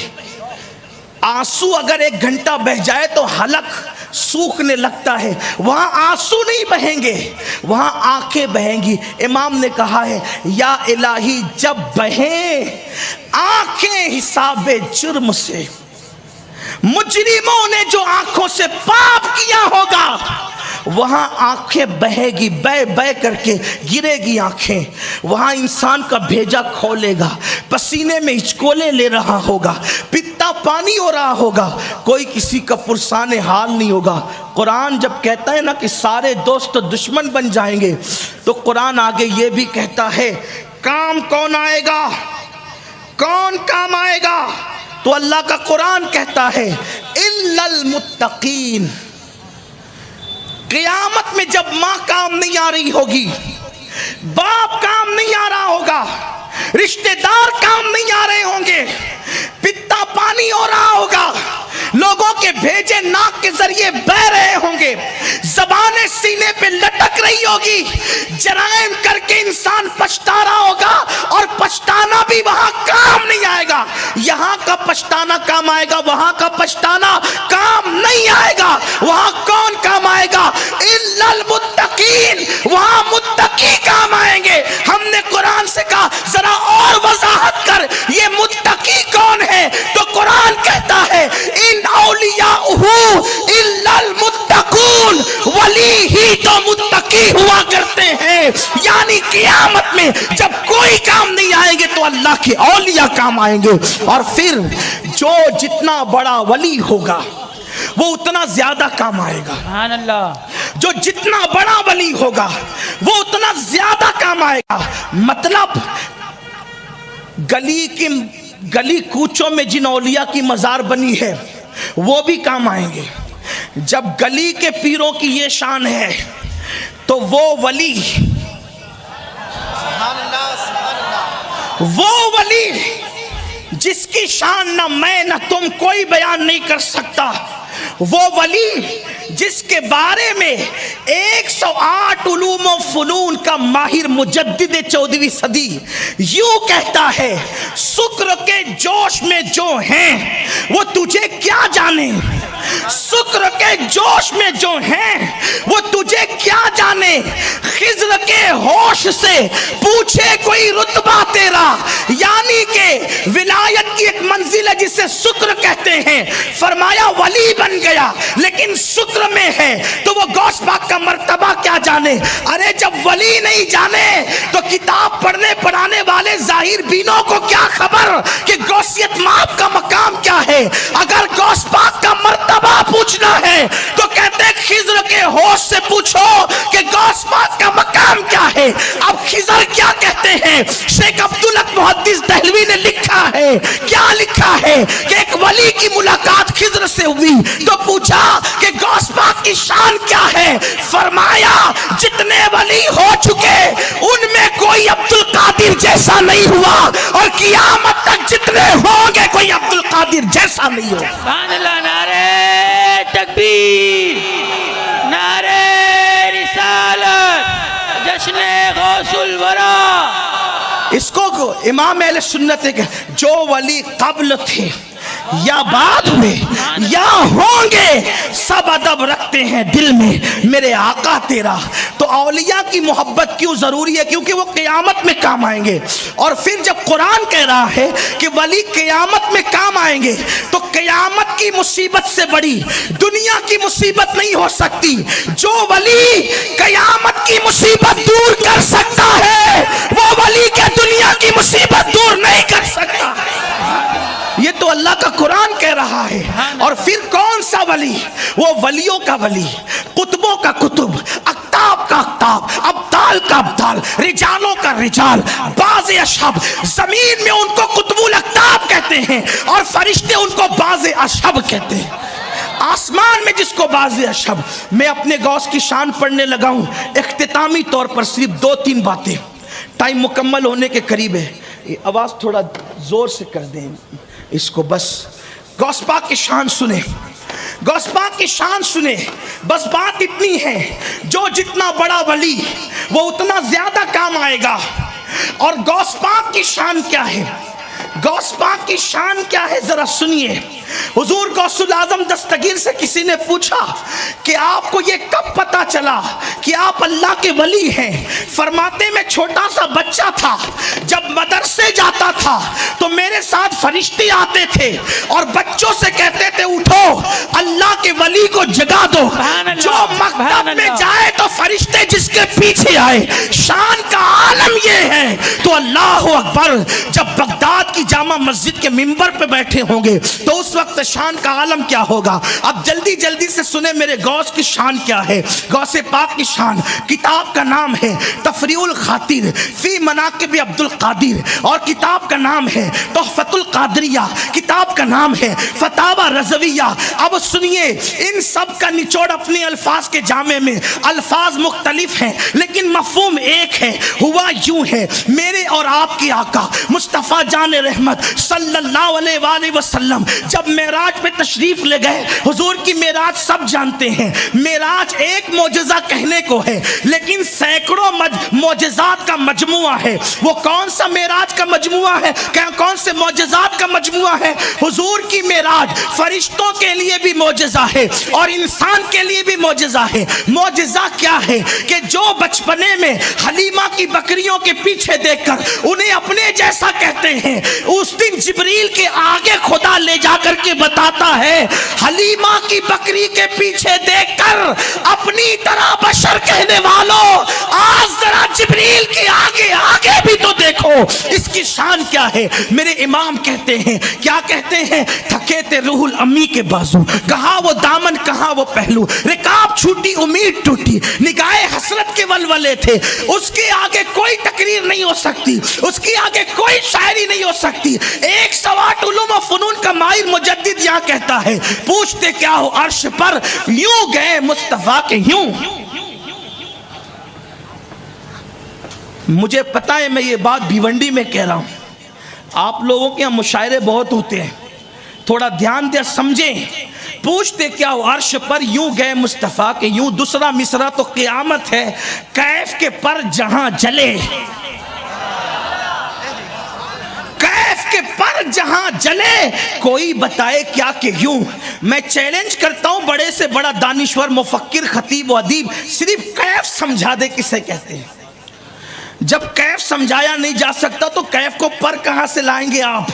آنسو اگر 1 گھنٹہ بہ جائے تو حلق سوکھنے لگتا ہے، وہاں آنسو نہیں بہیں گے، وہاں آنکھیں بہیں گی۔ امام نے کہا ہے یا الہی جب بہیں آنکھیں حساب جرم سے، مجرموں نے جو آنکھوں سے پاپ کیا ہوگا وہاں آنکھیں بہے گی، بہ بہ کر کے گرے گی آنکھیں، وہاں انسان کا بھیجا کھولے گا، پسینے میں ہچکولے لے رہا ہوگا، پتا پانی ہو رہا ہوگا، کوئی کسی کا پرسان حال نہیں ہوگا۔ قرآن جب کہتا ہے نا کہ سارے دوست دشمن بن جائیں گے، تو قرآن آگے یہ بھی کہتا ہے کام کون آئے گا، کون کام آئے گا؟ تو اللہ کا قرآن کہتا ہے الا المتقین۔ قیامت میں جب ماں کام نہیں آ رہی ہوگی، باپ کام نہیں آ رہا ہوگا، رشتہ دار کام نہیں آ رہے ہوں گے، پتا پانی ہو رہا ہوگا، لوگوں کے بھیجے ناک کے ذریعے بہ رہے ہوں گے، زبانیں سینے پہ لٹک رہی ہوگی، جرائم کر کے انسان پچھتا رہا ہوگا، اور پچھتانا بھی وہاں کام نہیں آئے گا۔ یہاں کا پچھتانا کام آئے گا، وہاں کا پچھتانا کام نہیں آئے گا۔ وہاں کون کام آئے گا؟ الا المتقین، وہاں متقی کام آئیں گے۔ ہم نے قرآن سے کہا ذرا اور وضاحت کر، یہ متقی کون ہے؟ تو قرآن کہتا ہے ان اولیاءہ الا المتقون، ولی ہی تو متقی ہوا کرتے ہیں۔ یعنی قیامت میں جب کوئی کام نہیں آئیں گے تو اللہ کے اولیاء کام آئیں گے، اور پھر جو جتنا بڑا ولی ہوگا وہ اتنا زیادہ کام آئے گا۔ سبحان اللہ۔ جو جتنا بڑا ولی ہوگا وہ اتنا زیادہ کام آئے گا۔ مطلب گلی کوچوں میں جن اولیاء کی مزار بنی ہے وہ بھی کام آئیں گے۔ جب گلی کے پیروں کی یہ شان ہے تو وہ ولی جس کی شان نہ میں نہ تم کوئی بیان نہیں کر سکتا، وہ ولی جس کے بارے میں 108 علوم و فنون کا ماہر مجدد 14ویں صدی یوں کہتا ہے سکر کے جوش میں جو ہیں وہ تجھے کیا جانے، سکر کے جوش میں جو ہیں وہ تجھے کیا جانے، خضر کے ہوش سے پوچھے کوئی رتبہ تیرا۔ یعنی کہ ولایت کی ایک منزل ہے جسے سکر کہتے ہیں، فرمایا ولی بن گیا لیکن سکر میں ہے تو وہ غوث پاک کا مرتبہ کیا جانے۔ ارے جب ولی نہیں جانے تو کتاب پڑھنے پڑھانے والے ظاہر بینوں کو کیا خبر کہ غوثیت ماپ کا مقام کیا ہے؟ اگر غوث پاک کا مرتبہ پوچھنا ہے تو کہتے ہیں خضر کے ہوش سے پوچھو کہ غوث پاک کا مقام کیا ہے۔ اب خضر کیا کہتے ہیں؟ شیخ عبدالحق محدث دہلوی نے لکھا ہے، کیا لکھا ہے کہ ایک ولی کی ملاقات خضر سے ہوئی تو پوچھا کہ غوث پاک کی شان کیا ہے؟ فرمایا جتنے ولی ہو چکے ان میں کوئی عبد القادر جیسا نہیں ہوا، اور قیامت تک جتنے ہوں گے کوئی عبد القادر جیسا نہیں ہوگا۔ سبحان اللہ۔ نعرہ تکبیر، نعرہ رسالت، جشن غوث الورا۔ اس کو امام اہل سنت ہے کہ جو ولی قبل تھے یا بعد میں یا ہوں گے سب ادب رکھتے ہیں دل میں میرے آقا تیرا۔ تو اولیاء کی محبت کیوں ضروری ہے؟ کیونکہ وہ قیامت میں کام آئیں گے۔ اور پھر جب قرآن کہہ رہا ہے کہ ولی قیامت میں کام آئیں گے تو قیامت کی مصیبت سے بڑی دنیا کی مصیبت نہیں ہو سکتی۔ جو ولی قیامت کی مصیبت دور کر سکتا ہے وہ ولی کے دنیا کی مصیبت دور نہیں کر سکتا۔ یہ تو اللہ کا قرآن کہہ رہا ہے۔ اور پھر کون سا ولی؟ وہ ولیوں کا ولی، قطبوں کا قطب، اقطاب کا اقطاب، ابدال کا ابدال، رجالوں کا رجال، باز اشہب۔ زمین میں ان کو قطب الاقطاب کہتے ہیں اور فرشتے ان کو باز اشہب کہتے ہیں۔ آسمان میں جس کو باز اشہب۔ میں اپنے غوث کی شان پڑھنے لگا ہوں، اختتامی طور پر صرف 2-3 باتیں، ٹائم مکمل ہونے کے قریب ہے۔ آواز تھوڑا زور سے کر دیں اس کو، بس غوث پاک کی شان سنیں، غوث پاک کی شان سنیں۔ بس بات اتنی ہے جو جتنا بڑا ولی وہ اتنا زیادہ کام آئے گا۔ اور غوث پاک کی شان کیا ہے؟ غوث پاک کی شان کیا ہے ذرا سنیے. حضور غوث الاعظم دستگیر سے کسی نے پوچھا کہ آپ کو یہ کب پتا چلا کہ آپ اللہ کے ولی ہیں؟ فرماتے میں چھوٹا سا بچہ تھا، جب مدرسے جاتا تھا تو میرے ساتھ فرشتے آتے تھے اور بچوں سے کہتے تھے اٹھو اللہ کے ولی کو جگا دو. جو مکتب میں جائے تو فرشتے جس کے پیچھے آئے. شان کا عالم یہ ہے. تو اللہ اکبر جب بغداد کی جامع مسجد کے منبر پہ بیٹھے ہوں گے تو اس وقت شان کا عالم کیا ہوگا. اب جلدی جلدی سے سنیں میرے غوث کی شان کیا ہے. غوث پاک کی شان، کتاب کا نام ہے تفریع الخاطر فی مناقب عبد القادر، اور کتاب کا نام ہے تحفۃ القادریہ، کتاب کا نام ہے فتاوی رضویہ. اب سنیے ان سب کا نچوڑ اپنے الفاظ کے جامع میں. الفاظ مختلف ہیں لیکن مفہوم ایک ہے. ہوا یوں ہے، میرے اور آپ کی آقا مصطفیٰ جان رحمت صلی اللہ علیہ وآلہ وسلم جب معراج پہ تشریف لے گئے. حضور کی معراج سب جانتے ہیں، معراج ایک معجزہ کہنے کو ہے لیکن سینکڑوں معجزات کا مجموعہ ہے. وہ کون سا معراج کا مجموعہ ہے؟ کون سے معجزات کا مجموعہ ہے؟ حضور کی معراج فرشتوں کے لیے بھی معجزہ ہے اور انسان کے لیے بھی معجزہ ہے. معجزہ کیا ہے کہ جو بچپنے میں حلیمہ کی بکریوں کے پیچھے دیکھ کر انہیں اپنے جیسا کہتے ہیں، اس دن جبریل کے آگے خدا لے جا کر کے بتاتا ہے حلیمہ کی بکری کے پیچھے دیکھ کر اپنی طرح بشر کہنے والوں آج ذرا جبریل کے آگے آگے بھی تو دیکھو. اس کی شان کیا ہے؟ میرے امام کہتے ہیں، کیا کہتے ہیں؟ تھکے تھے روح الامی کے بازو، کہاں وہ دامن کہاں وہ پہلو، رکاب چھوٹی امید ٹوٹی، نگاہ حسرت کے ولولے تھے. اس کے آگے کوئی تقریر نہیں ہو سکتی، اس کے آگے کوئی شاعری نہیں ہو سکتی. 108 علوم و فنون کا ماہر مجدد یہاں کہتا ہے پوچھتے کیا ہو عرش پر یوں گئے مصطفیٰ کے یوں. مجھے پتا ہے میں یہ بات بھیونڈی میں کہہ رہا ہوں، آپ لوگوں کے یہاں مشاعرے بہت ہوتے ہیں، تھوڑا دھیان دے سمجھیں. پوچھتے کیا ہو عرش پر یوں گئے مصطفیٰ کے یوں. دوسرا مصرع تو قیامت ہے، کیف کے پر جہاں جلے، کیف کے پر جہاں جلے کوئی بتائے کیا کہ یوں. میں چیلنج کرتا ہوں بڑے سے بڑا دانشور مفکر خطیب و ادیب صرف کیف سمجھا دے کسے کہتے ہیں. جب کیف سمجھایا نہیں جا سکتا تو کیف کو پر کہاں سے لائیں گے آپ،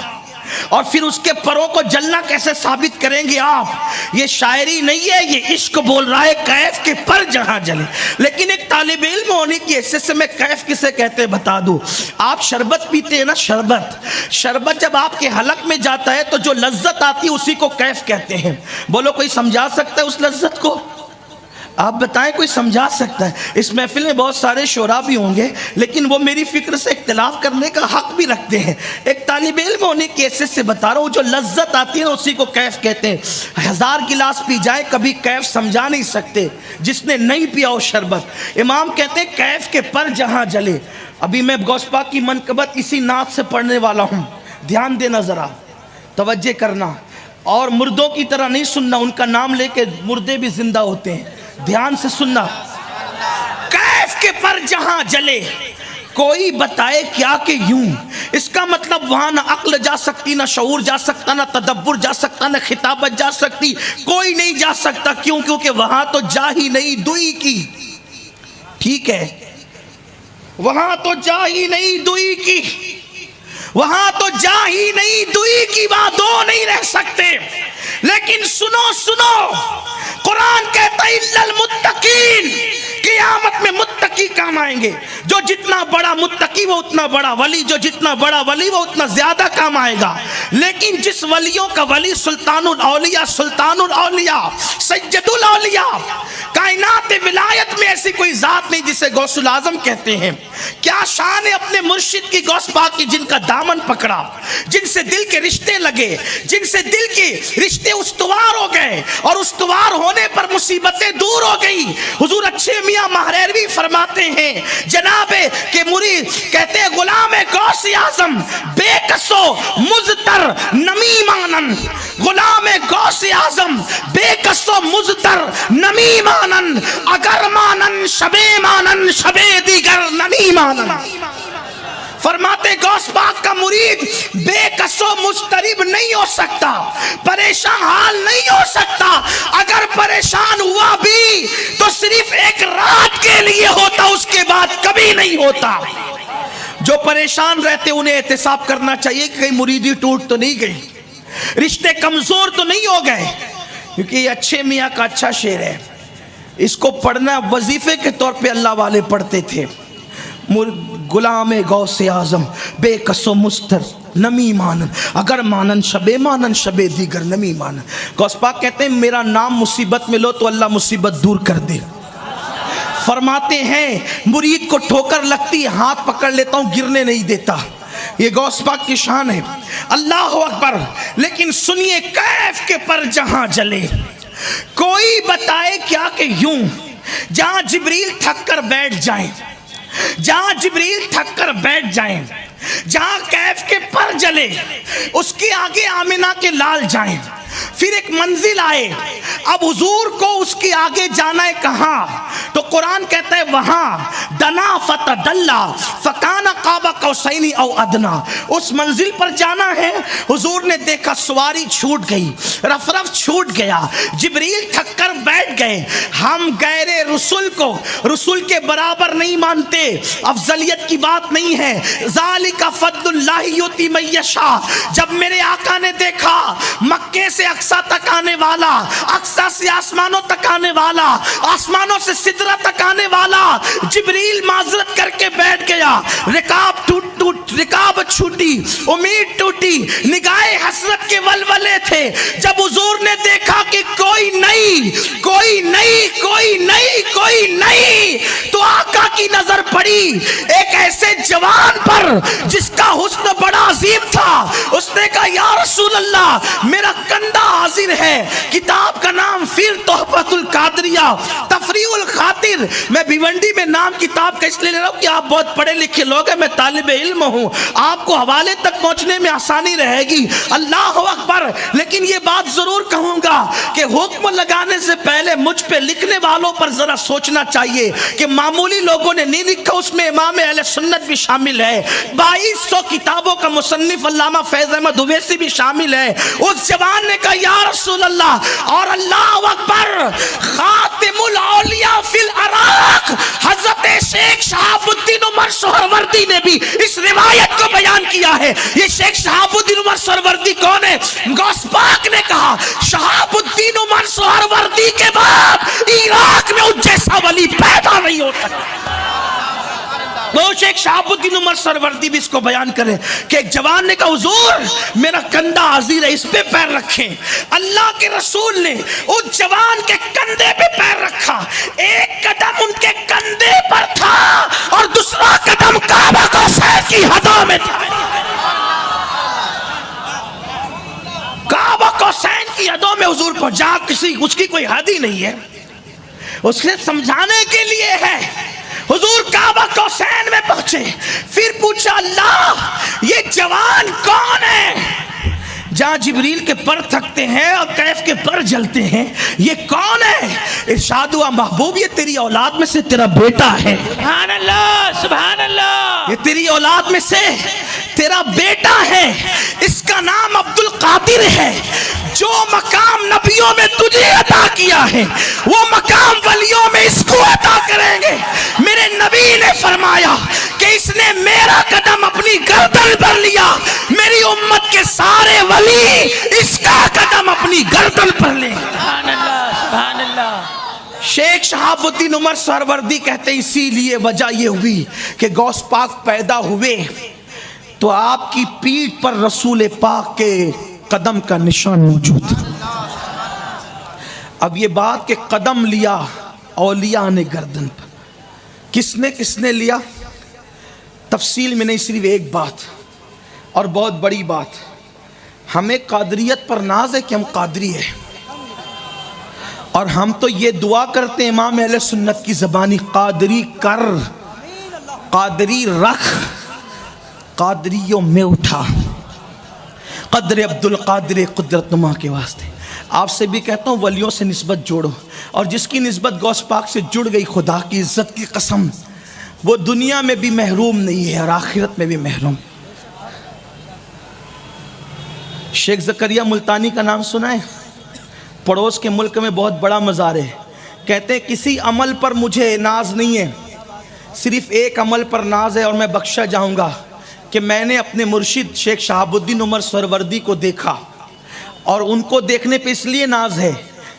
اور پھر اس کے پروں کو جلنا کیسے ثابت کریں گے آپ؟ یہ شاعری نہیں ہے، یہ عشق بول رہا ہے کیف کے پر جہاں جلے. لیکن ایک طالب علم ہونے کی حیثیت سے میں کیف کسے کہتے ہیں بتا دوں. آپ شربت پیتے ہیں نا، شربت جب آپ کے حلق میں جاتا ہے تو جو لذت آتی ہے اسی کو کیف کہتے ہیں. بولو کوئی سمجھا سکتا ہے اس لذت کو؟ آپ بتائیں کوئی سمجھا سکتا ہے؟ اس محفل میں بہت سارے شعراء بھی ہوں گے لیکن وہ میری فکر سے اختلاف کرنے کا حق بھی رکھتے ہیں. ایک طالب علم ہونے کی حیثیت سے بتا رہا ہوں جو لذت آتی ہے اسی کو کیف کہتے ہیں. 1000 گلاس پی جائے کبھی کیف سمجھا نہیں سکتے جس نے نہیں پیا ہو شربت. امام کہتے ہیں کیف کے پر جہاں جلے. ابھی میں غوث پاک کی منقبت اسی نعت سے پڑھنے والا ہوں، دھیان دینا ذرا، توجہ کرنا، اور مردوں کی طرح نہیں سننا، ان کا نام لے کے مردے بھی زندہ ہوتے ہیں. دھیان سے سننا. کیف کے پر جہاں جلے کوئی بتائے کیا کہ یوں. اس کا مطلب وہاں نہ عقل جا سکتی، نہ شعور جا سکتا، نہ تدبر جا سکتا، نہ خطابت جا سکتی، کوئی نہیں جا سکتا. کیوں؟ کیونکہ وہاں تو جا ہی نہیں دوئی کی. ٹھیک ہے، وہاں تو جا ہی نہیں دوئی کی، وہاں تو جا ہی نہیں دوئی کی، وہاں دو نہیں رہ سکتے. لیکن سنو قرآن کہتا ہے الا المتقین، قیامت میں متقی کام آئیں گے. جو جتنا بڑا متقی وہ اتنا بڑا ولی، جو جتنا بڑا ولی وہ اتنا زیادہ کام آئے گا. لیکن جس ولیوں کا ولی سلطان الاولیاء سید الاولیاء، کائنات ولایت میں ایسی کوئی ذات نہیں جسے غوث الاعظم کہتے ہیں. کیا شان ہے اپنے مرشد کی غوث پاک کی، جن کا دامن پکڑا، جن سے دل کے رشتے لگے، جن سے دل کے رشتے استوار ہو گئے اور استوار ہونے پر مصیبتیں دور ہو گئی. حضور اچھے میاں مہریروی فرماتے ہیں جناب کہ مرید کہتے ہیں غلام غوث اعظم بے کسو مزتر نمی مانن، غلام غوث اعظم بے کسو مزتر نمی مانن، اگر مانن شبے دیگر نمی مانن. فرماتے غوث پاک کا مرید بے کس و مضطرب نہیں ہو سکتا، پریشان حال نہیں ہو سکتا، اگر پریشان ہوا بھی تو صرف ایک رات کے لیے ہوتا، اس کے بعد کبھی نہیں ہوتا۔ جو پریشان رہتے انہیں احتساب کرنا چاہیے کہ کہیں مریدی ٹوٹ تو نہیں گئی، رشتے کمزور تو نہیں ہو گئے، کیونکہ یہ اچھے میاں کا اچھا شعر ہے، اس کو پڑھنا وظیفے کے طور پہ اللہ والے پڑھتے تھے۔ غلام غوث اعظم بے کس و مستر نمی مانن، اگر مانن شبے مانن شبے دیگر نمی مانن۔ غوث پاک کہتے ہیں میرا نام مصیبت میں لو تو اللہ مصیبت دور کر دے۔ فرماتے ہیں مرید کو ٹھوکر لگتی ہاتھ پکڑ لیتا ہوں گرنے نہیں دیتا، یہ غوث پاک کی شان ہے۔ اللہ اکبر۔ لیکن سنیے کیف کے پر جہاں جلے، کوئی بتائے کیا کہ یوں جہاں جبریل تھک کر بیٹھ جائیں، جہاں جبریل تھک کر بیٹھ جائیں، جہاں کیف کے پر جلے اس کے آگے آمنہ کے لال جائیں، پھر ایک منزل آئے، اب حضور کو اس کے آگے جانا ہے کہاں؟ تو قرآن کہتا ہے وہاں دنا فتدلا فکان قاب قوسین او ادنا، اس منزل پر جانا ہے۔ حضور نے دیکھا سواری چھوٹ گئی، رف رف چھوٹ گیا، جبریل تھک کر بیٹھ گئے۔ ہم غیر رسول کو رسول کے برابر نہیں مانتے، افضلیت کی بات نہیں ہے۔ ذالک فضل اللہ یؤتی من یشاء، جب میرے آقا نے دیکھا مکے سے اقصی تک آنے والا، اقصی سے آسمانوں تک آنے والا، آسمانوں سے سدرہ تک آنے والا، جبریل معذرت کر کے بیٹھ گیا، رکاب چھوٹی، امید ٹوٹی، نگاہ حسرت کے ولولے تھے۔ جب حضور نے دیکھا کہ کوئی نہیں کوئی نہیں کوئی نہیں کوئی نہیں، تو آقا کی نظر پڑی ایک ایسے جوان پر جس کا حسن بڑا عظیم تھا۔ اس نے کہا یا رسول اللہ میرا کندھا حاضر ہے، کتاب کا نام فیر تحفۃ القادریہ تفریح الخاطر، میں بھیونڈی میں نام کتاب کا اس لیے لے رہا ہوں کہ آپ بہت پڑھے لکھے لوگ ہیں، میں طالب علم ہوں، آپ کو حوالے تک پہنچنے میں آسانی رہے گی۔ اللہ اکبر۔ لیکن یہ بات ضرور کہوں گا کہ حکم لگانے سے پہلے مجھ پہ لکھنے والوں پر ذرا سوچنا چاہیے کہ معمولی لوگوں نے نہیں لکھا، اس میں امام اہل سنت بھی شامل ہے، 2200 کتابوں کا مصنف علامہ فیض احمد اویسی بھی شامل ہے۔ اس جوان نے کہا یا رسول اللہ، اور اللہ اکبر، خاتم الاولیاء فی العراق حضرت شیخ شہاب الدین عمر سہروردی نے بھی اس روایت کو بیان کیا ہے۔ یہ شیخ شہاب الدین عمر سہروردی کون ہے؟ غوث پاک نے کہا شہاب الدین عمر سہروردی کے بعد عراق میں اس جیسا ولی پیدا نہیں ہو سکتا۔ وہ شیخ شہاب الدین عمر سہروردی بھی اس کو بیان کرے کہ ایک جوان نے کہا حضور میرا کندھا حاضر ہے، اس پہ پیر رکھیں۔ اللہ کے رسول نے اس جوان کے کندھے پہ پیر رکھا، ایک قدم ان کے کندھے پر تھا اور دوسرا قدم کعبہ قوسین کی حدوں میں تھا۔ کعبہ قوسین کی حدوں میں حضور پہنچا، اس کی کوئی حد ہی نہیں ہے، اس نے سمجھانے کے لیے ہے۔ حضور کعبہ قوسین میں پہنچے، پھر پوچھا اللہ یہ جوان کون ہے؟ جہاں جبریل کے پر تھکتے ہیں اور کیف کے پر جلتے ہیں، یہ کون ہے؟ ارشاد ہوا محبوب یہ تیری اولاد میں سے تیرا بیٹا ہے۔ سبحان اللہ سبحان اللہ۔ یہ تیری اولاد میں سے تیرا بیٹا ہے، اس کا نام عبد القادر ہے۔ جو مقام نبیوں میں تجھے عطا کیا ہے وہ مقام ولیوں میں اس کو عطا کریں گے۔ میرے نبی نے فرمایا کہ اس نے میرا قدم اپنی گردن پر لیا، میری امت کے سارے ولی اس کا قدم اپنی گردن پر لیں گے۔ سبحان اللہ سبحان اللہ۔ شیخ شہاب الدین عمر سہروردی کہتے ہیں اسی لیے وجہ یہ ہوئی کہ غوث پاک پیدا ہوئے تو آپ کی پیٹھ پر رسول پاک کے قدم کا نشان موجود ہے۔ اب یہ بات کہ قدم لیا اولیاء نے گردن پر، کس نے لیا؟ تفصیل میں نہیں، صرف ایک بات اور بہت بڑی بات، ہمیں قادریت پر ناز ہے کہ ہم قادری ہیں، اور ہم تو یہ دعا کرتے ہیں امام اہل سنت کی زبانی، قادری کر، قادری رکھ، قادریوں میں اٹھا، قدر عبد القادر قدرت نما کے واسطے۔ آپ سے بھی کہتا ہوں ولیوں سے نسبت جوڑو، اور جس کی نسبت غوث پاک سے جڑ گئی خدا کی عزت کی قسم وہ دنیا میں بھی محروم نہیں ہے اور آخرت میں بھی محروم. شیخ زکریا ملتانی کا نام سنا ہے؟ پڑوس کے ملک میں بہت بڑا مزار ہے. کہتے ہیں کسی عمل پر مجھے ناز نہیں ہے، صرف ایک عمل پر ناز ہے اور میں بخشا جاؤں گا کہ میں نے اپنے مرشد شیخ شہاب الدین عمر سہروردی کو دیکھا، اور ان کو دیکھنے پہ اس لیے ناز ہے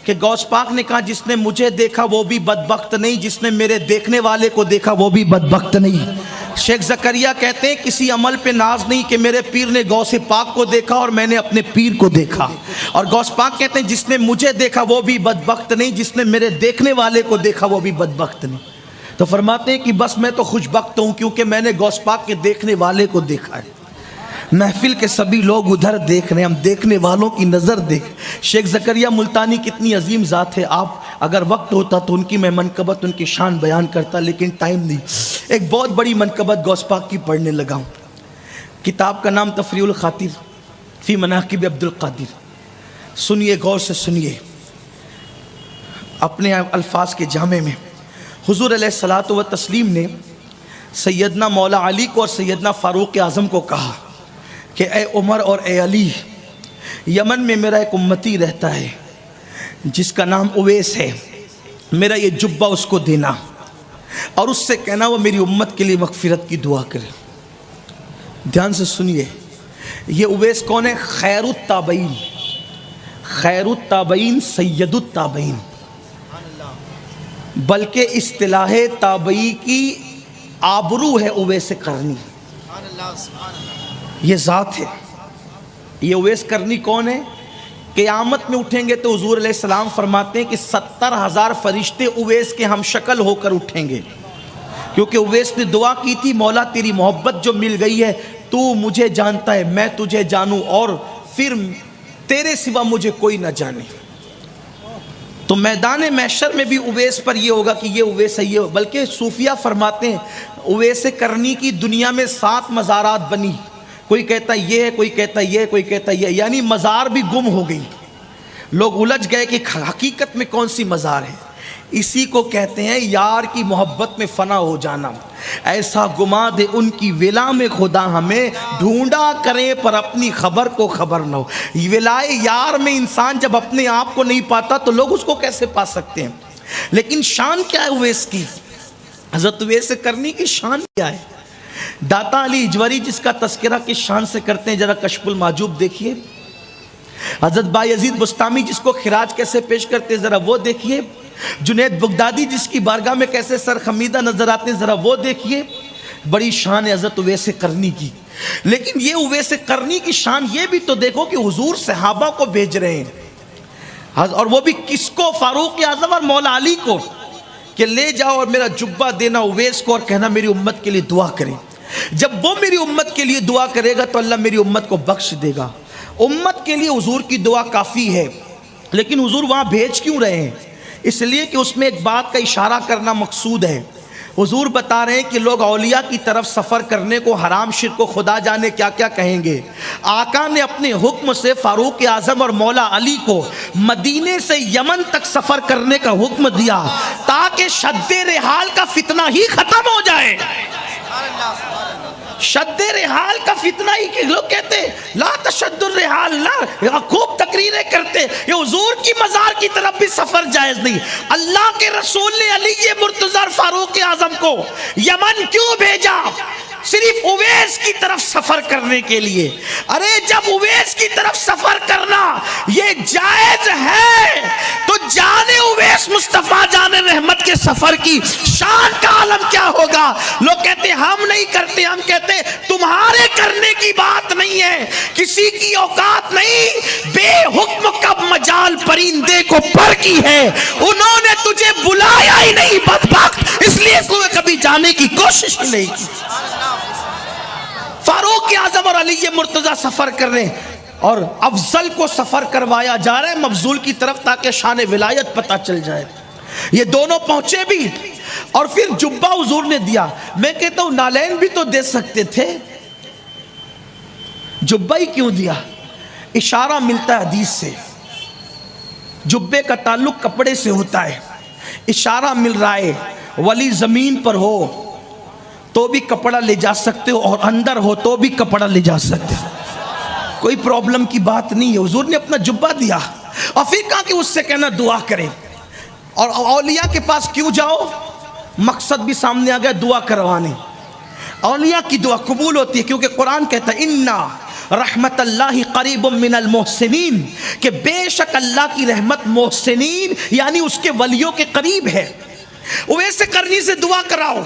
کہ غوث پاک نے کہا جس نے مجھے دیکھا وہ بھی بدبخت نہیں، جس نے میرے دیکھنے والے کو دیکھا وہ بھی بدبخت نہیں. شیخ زکریا کہتے ہیں کسی عمل پہ ناز نہیں کہ میرے پیر نے غوث پاک کو دیکھا اور میں نے اپنے پیر کو دیکھا، اور غوث پاک کہتے ہیں جس نے مجھے دیکھا وہ بھی بدبخت نہیں، جس نے میرے دیکھنے والے کو دیکھا وہ بھی بدبخت نہیں. تو فرماتے ہیں کہ بس میں تو خوش بخت ہوں کیونکہ میں نے غوث پاک کے دیکھنے والے کو دیکھا ہے. محفل کے سبھی لوگ ادھر دیکھ رہے ہیں، ہم دیکھنے والوں کی نظر دیکھ. شیخ زکریا ملتانی کتنی عظیم ذات ہے. آپ اگر وقت ہوتا تو ان کی میں منقبت، ان کی شان بیان کرتا، لیکن ٹائم نہیں. ایک بہت بڑی منقبت غوث پاک کی پڑھنے لگا ہوں. کتاب کا نام تفریح الخاطر فی مناقب عبد القادر. سنیے، غور سے سنیے. اپنے الفاظ کے جامع میں حضور علیہ الصلاۃ والتسلیم نے سیدنا مولا علی کو اور سیدنا فاروق اعظم کو کہا کہ اے عمر اور اے علی، یمن میں میرا ایک امتی رہتا ہے جس کا نام اویس ہے، میرا یہ جبہ اس کو دینا اور اس سے کہنا وہ میری امت کے لیے مغفرت کی دعا کرے. دھیان سے سنیے، یہ اویس کون ہے؟ خیر التابعین، خیر التابعین، سید التابعین، بلکہ اصطلاح تابعی کی آبرو ہے اویس قرنی. یہ ذات ہے. یہ اویس قرنی کون ہے؟ قیامت میں اٹھیں گے تو حضور علیہ السلام فرماتے ہیں کہ 70,000 فرشتے اویس کے ہم شکل ہو کر اٹھیں گے، کیونکہ اویس نے دعا کی تھی مولا تیری محبت جو مل گئی ہے، تو مجھے جانتا ہے میں تجھے جانوں اور پھر تیرے سوا مجھے کوئی نہ جانے. تو میدان محشر میں بھی اویس پر یہ ہوگا کہ یہ اویس ہے. یہ بلکہ صوفیہ فرماتے ہیں اویس قرنی کی دنیا میں 7 مزارات بنی. کوئی کہتا یہ ہے، کوئی کہتا یہ، کوئی کہتا یہ، یعنی مزار بھی گم ہو گئی. لوگ الجھ گئے کہ حقیقت میں کون سی مزار ہے. اسی کو کہتے ہیں یار کی محبت میں فنا ہو جانا. ایسا گما دے ان کی ولا میں خدا ہمیں، ڈھونڈا کریں پر اپنی خبر کو خبر نہ ہو. ولائے یار میں انسان جب اپنے آپ کو نہیں پاتا تو لوگ اس کو کیسے پا سکتے ہیں. لیکن شان کیا ہے اویس کی؟ حضرت اویس قرنی کی شان کیا ہے؟ داتا علی اجوری جس کا تذکرہ کس شان سے کرتے ہیں، ذرا کشف المحجوب دیکھیے. حضرت بایزید بستامی جس کو خراج کیسے پیش کرتے ہیں ذرا وہ دیکھیے. جنید بغدادی جس کی بارگاہ میں کیسے سرخمیدہ نظر آتے ہیں ذرا وہ دیکھیے. بڑی شان ہے حضرت اویس قرنی کی. لیکن یہ اویس قرنی کی شان یہ بھی تو دیکھو کہ حضور صحابہ کو بھیج رہے ہیں، اور وہ بھی کس کو؟ فاروق اعظم اور مولا علی کو، کہ لے جاؤ اور میرا جبہ دینا اویس کو اور کہنا میری امت کے لیے دعا کرے. جب وہ میری امت کے لیے دعا کرے گا تو اللہ میری امت کو بخش دے گا. امت کے لیے حضور کی دعا کافی ہے، لیکن حضور وہاں بھیج کیوں رہے ہیں؟ اس لیے کہ اس میں ایک بات کا اشارہ کرنا مقصود ہے. حضور بتا رہے ہیں کہ لوگ اولیاء کی طرف سفر کرنے کو حرام، شرک و خدا جانے کیا کیا کہیں گے. آقا نے اپنے حکم سے فاروق اعظم اور مولا علی کو مدینے سے یمن تک سفر کرنے کا حکم دیا تاکہ شد رحال کا فتنہ ہی ختم ہو جائے. شد رحال کا فتنہ ہی، کہ لوگ کہتے لا تشد الرحال، لا خوب تقریریں کرتے، یہ حضور کی مزار کی طرف بھی سفر جائز نہیں. اللہ کے رسول نے علی مرتضی فاروق اعظم کو یمن کیوں بھیجا؟ صرف اویس کی طرف سفر کرنے کے لیے. ارے جب اویس کی طرف سفر کرنا یہ جائز ہے تو جانے اویس مصطفیٰ جان رحمت کے سفر کی شان کا عالم کیا ہوگا؟ لوگ کہتے ہم نہیں کرتے، ہم کہتے تمہارے کرنے کی بات نہیں ہے، کسی کی اوقات نہیں. بے حکم کب مجال پرندے کو پر کی ہے، انہوں نے تجھے بلایا ہی نہیں بدبخت، اس لیے تو کبھی جانے کی کوشش ہی نہیں کی. فاروق اعظم اور علی مرتضی سفر کر رہے ہیں اور افضل کو سفر کروایا جا رہا ہے مفضول کی طرف تاکہ شان ولایت پتہ چل جائے. یہ دونوں پہنچے بھی اور پھر جبہ حضور نے دیا. میں کہتا ہوں نالین بھی تو دے سکتے تھے، جبہ ہی کیوں دیا؟ اشارہ ملتا ہے حدیث سے، جبے کا تعلق کپڑے سے ہوتا ہے. اشارہ مل رہا ہے ولی زمین پر ہو تو بھی کپڑا لے جا سکتے ہو اور اندر ہو تو بھی کپڑا لے جا سکتے ہو، کوئی پرابلم کی بات نہیں ہے۔ حضور نے اپنا جبہ دیا اور پھر کہا کہ اس سے کہنا دعا کرے۔ اور اولیاء کے پاس کیوں جاؤ؟ مقصد بھی سامنے آ گیا، دعا کروانے۔ اولیاء کی دعا قبول ہوتی ہے کیونکہ قرآن کہتا ہے اِنَّا رحمت اللہ قریب من المحسنین، کہ بے شک اللہ کی رحمت محسنین یعنی اس کے ولیوں کے قریب ہے۔ اویس قرنی سے دعا کراؤ۔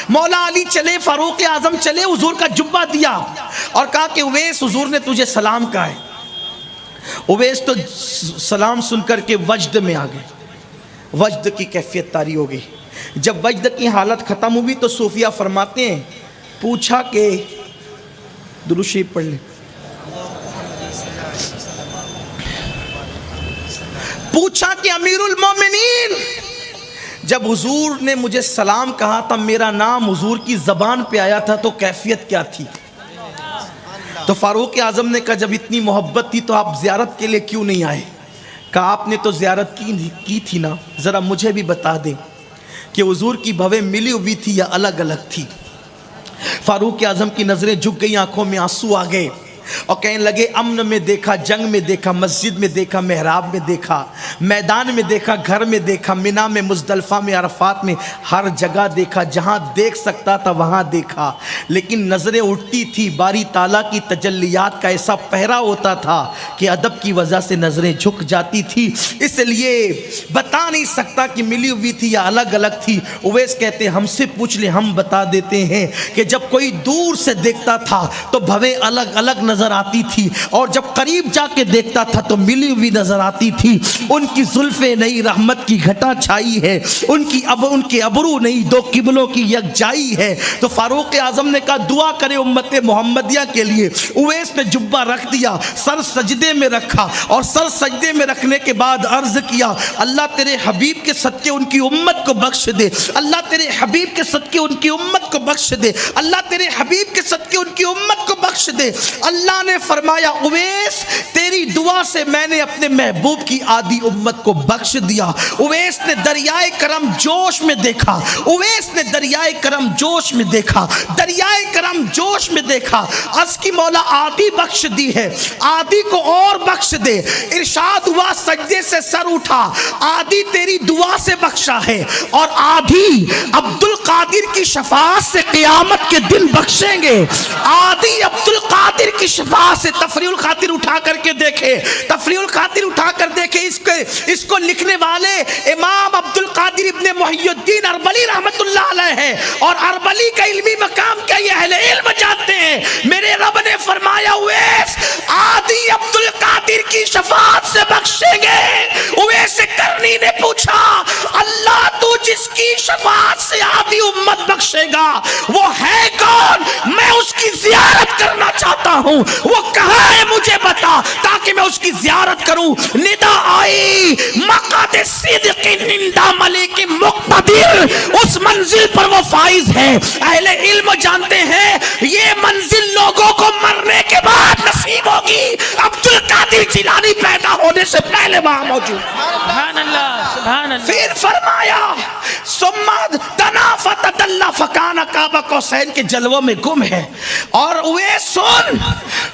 مولا علی چلے، فاروق اعظم چلے، حضور کا جبہ دیا اور کہا کہ اویس حضور نے تجھے سلام کہا ہے۔ اویس تو سلام سن کر کے وجد میں آ گئے، وجد کی کیفیت طاری ہو گئی۔ جب وجد کی حالت ختم ہوئی تو صوفیہ فرماتے ہیں پوچھا کہ درود شریف پڑھ لیں، پوچھا کہ امیر المومنین جب حضور نے مجھے سلام کہا تھا میرا نام حضور کی زبان پہ آیا تھا تو کیفیت کیا تھی؟ تو فاروق اعظم نے کہا جب اتنی محبت تھی تو آپ زیارت کے لیے کیوں نہیں آئے؟ کہا آپ نے تو زیارت کی تھی نا، ذرا مجھے بھی بتا دیں کہ حضور کی بھویں ملی ہوئی تھی یا الگ الگ تھی؟ فاروق اعظم کی نظریں جھک گئی، آنکھوں میں آنسو آ گئے اور کہنے لگے امن میں دیکھا، جنگ میں دیکھا، مسجد میں دیکھا، محراب میں دیکھا، میدان میں دیکھا، گھر میں دیکھا، مینا میں، مزدلفہ میں، عرفات میں، ہر جگہ دیکھا، جہاں دیکھ سکتا تھا وہاں دیکھا، لیکن نظریں اٹھتی تھی۔ باری تعالیٰ کی تجلیات کا ایسا پہرا ہوتا تھا کہ ادب کی وجہ سے نظریں جھک جاتی تھی، اس لیے بتا نہیں سکتا کہ ملی ہوئی تھی یا الگ الگ تھی۔ اویس کہتے ہیں ہم سے پوچھ لیں ہم بتا دیتے ہیں کہ جب کوئی دور سے دیکھتا تھا تو بھویں الگ الگ نظر آتی تھی اور جب قریب جا کے دیکھتا تھا تو ملی ہوئی نظر آتی تھی۔ ان کی زلفیں نہیں رحمت کی گھٹا چھائی ہے، ان کے ابرو نہیں دو قبلوں کی یکجائی ہے۔ تو فاروق اعظم نے کہا دعا کرے امت محمدیہ کے لیے۔ اویس نے جبہ رکھ دیا، سر سجدے میں رکھا اور سر سجدے میں رکھنے کے بعد عرض کیا اللہ تیرے حبیب کے صدقے ان کی امت کو بخش دے، اللہ تیرے حبیب کے صدقے ان کی امت کو بخش دے، اللہ تیرے حبیب کے صدقے ان کی امت کو بخش دے۔ اللہ نے فرمایا اویس تیری دعا سے میں نے اپنے محبوب کی آدھی امت کو بخش دیا۔ اویس نے دریائے کرم جوش میں دیکھا، اویس نے دریائے کرم جوش میں دیکھا، دریائے کرم جوش میں دیکھا۔ عرض کی مولا آدھی بخش دی ہے، آدھی کو اور بخش دے۔ ارشاد ہوا سجدے سے سر اٹھا، آدھی تیری دعا سے بخشا ہے اور آدھی عبد القادر کی شفاعت سے قیامت کے دن بخشیں گے، آدھی عبد القادر کی شفاعت سے۔ تفریح الخاطر اٹھا کر کے دیکھے، تفریح الخاطر اٹھا کر دیکھے، اس کو لکھنے والے امام عبد القادر ابن محی الدین اربلی رحمت اللہ علیہ ہے اور اربلی کا علمی مقام کیا یہ اہل علم جانتے ہیں۔ میرے رب نے فرمایا اویس آدھی عبد القادر کی شفاعت سے بخشیں گے۔ اویس کرنی نے پوچھا اللہ تو جس کی شفاعت سے آدھی امت بخشے گا وہ ہے کون؟ میں اس کی زیارت کرنا چاہتا ہوں، وہ کہاں ہے مجھے بتا تاکہ میں اس کی زیارت کروں۔ ندا آئی مقعد صدق نندا ملک مقتدر، اس منزل پر وہ فائز ہے۔ اہل علم جانتے ہیں یہ منزل لوگوں کو مرنے کے بعد نصیب ہوگی، عبد القادر جیلانی پیدا ہونے سے پہلے وہاں موجود۔ سبحان اللہ سبحان اللہ۔ پھر فرمایا سماد تنافت اللہ فکان کعبہ قوسین کے جلووں میں گم ہے اور وہ سن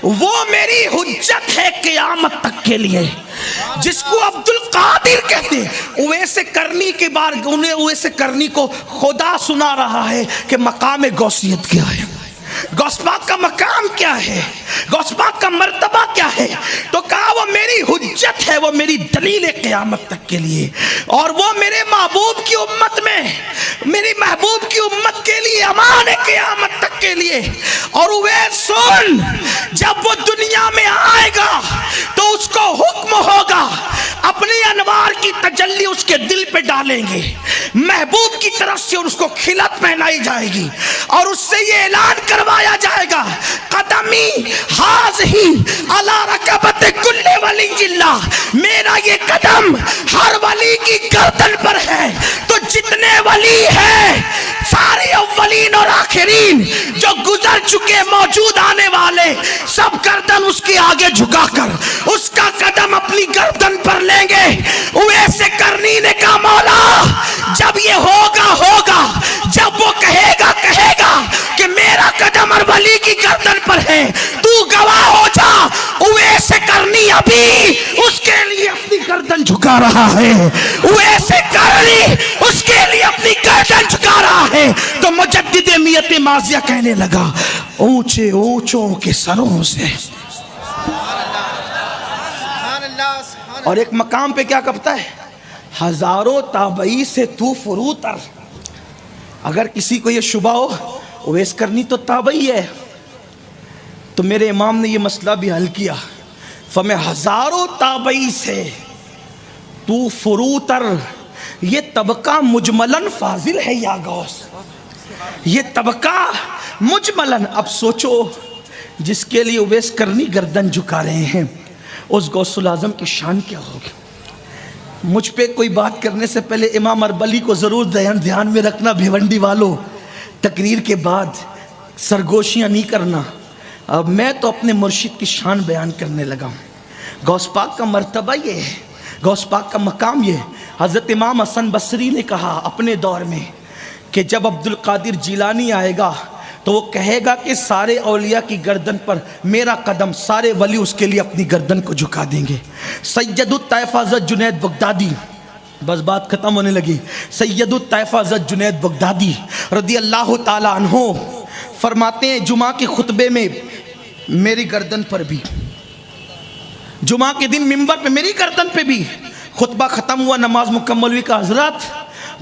وہ میری حجت ہے قیامت تک کے لیے، جس کو عبد القادر کہتے ہیں۔ اویس کرنی کے بار انہیں اویس کرنی کو خدا سنا رہا ہے کہ مقام غوثیت کیا ہے، غوث پاک کا مقام کیا ہے، غوث پاک کا مرتبہ کیا ہے۔ تو کہا وہ میری حجت ہے، وہ میری دلیل قیامت تک کے لیے اور وہ میرے محبوب کی امت میں، میری محبوب کی امت کے لیے امان ہے قیامت تک کے لیے۔ اور وہ سن جب وہ دنیا میں آئے گا تو اس کو حکم ہوگا اپنی انوار کی تجلی اس کے دل پہ ڈالیں گے، محبوب کی طرف سے اس کو کھلت پہنائی جائے گی اور اس سے یہ اعلان کروایا جائے گا قدمی حاضی علی رکبت کل ولی اللہ، میرا یہ قدم ہر ولی کی گردن پر ہے۔ تو جتنے ولی ہیں سارے اولین اور آخرین جو گزر چکے موجود آنے والے سب گردن اس کے آگے جھکا کر اس کا قدم اپنی گردن پر لیں گے۔ اویس کرنی نے کہا مولا جب یہ ہوگا جب وہ کہے گا ہر ولی کی گردن پر ہے. تو گواہ ہو جا اویس کرنی ابھی اس کے لیے اپنی گردن جھکا رہا ہے. اویس کرنی اس کے لیے اپنی گردن جھکا رہا ہے. تو مجدد میت ماضیہ کہنے لگا اونچے اونچوں کے سروں سے. اور ایک مقام پہ کیا کہتا ہے؟ ہزاروں تابعی سے تو فروتر. اگر کسی کو یہ شبہ ہو اویس کرنی تو تابعی ہے، تو میرے امام نے یہ مسئلہ بھی حل کیا. فمیں ہزاروں تابعی سے تو فروتر، یہ طبقہ مجملن فاضل ہے یا غوث، یہ طبقہ مجملن. اب سوچو جس کے لیے اویس کرنی گردن جھکا رہے ہیں اس غوث العظم کی شان کیا ہوگی. مجھ پہ کوئی بات کرنے سے پہلے امام اربلی کو ضرور دھیان میں رکھنا. بھیونڈی والوں، تقریر کے بعد سرگوشیاں نہیں کرنا. اب میں تو اپنے مرشد کی شان بیان کرنے لگا ہوں. غوث پاک کا مرتبہ یہ ہے، غوث پاک کا مقام یہ ہے. حضرت امام حسن بصری نے کہا اپنے دور میں کہ جب عبد القادر جیلانی آئے گا تو وہ کہے گا کہ سارے اولیاء کی گردن پر میرا قدم، سارے ولی اس کے لیے اپنی گردن کو جھکا دیں گے. سید الطائفہ حضرت جنید بغدادی، بس بات ختم ہونے لگی. سید الطائفہ حضرت جنید بغدادی رضی اللہ تعالی عنہ فرماتے ہیں جمعہ کے خطبے میں میری گردن پر بھی، جمعہ کے دن منبر پہ میری گردن پہ بھی. خطبہ ختم ہوا، نماز مکمل ہوئی. کہ حضرات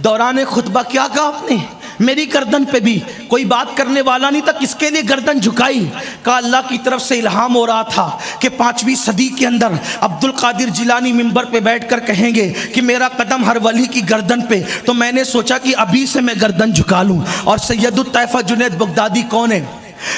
دوران خطبہ کیا کہا آپ نے؟ میری گردن پہ بھی. کوئی بات کرنے والا نہیں تھا، کس کے لیے گردن جھکائی؟ کہا اللہ کی طرف سے الہام ہو رہا تھا کہ 5ویں صدی کے اندر عبد القادر جیلانی منبر پہ بیٹھ کر کہیں گے کہ میرا قدم ہر ولی کی گردن پہ. تو میں نے سوچا کہ ابھی سے میں گردن جھکا لوں. اور سید الطائفہ جنید بغدادی کون ہے؟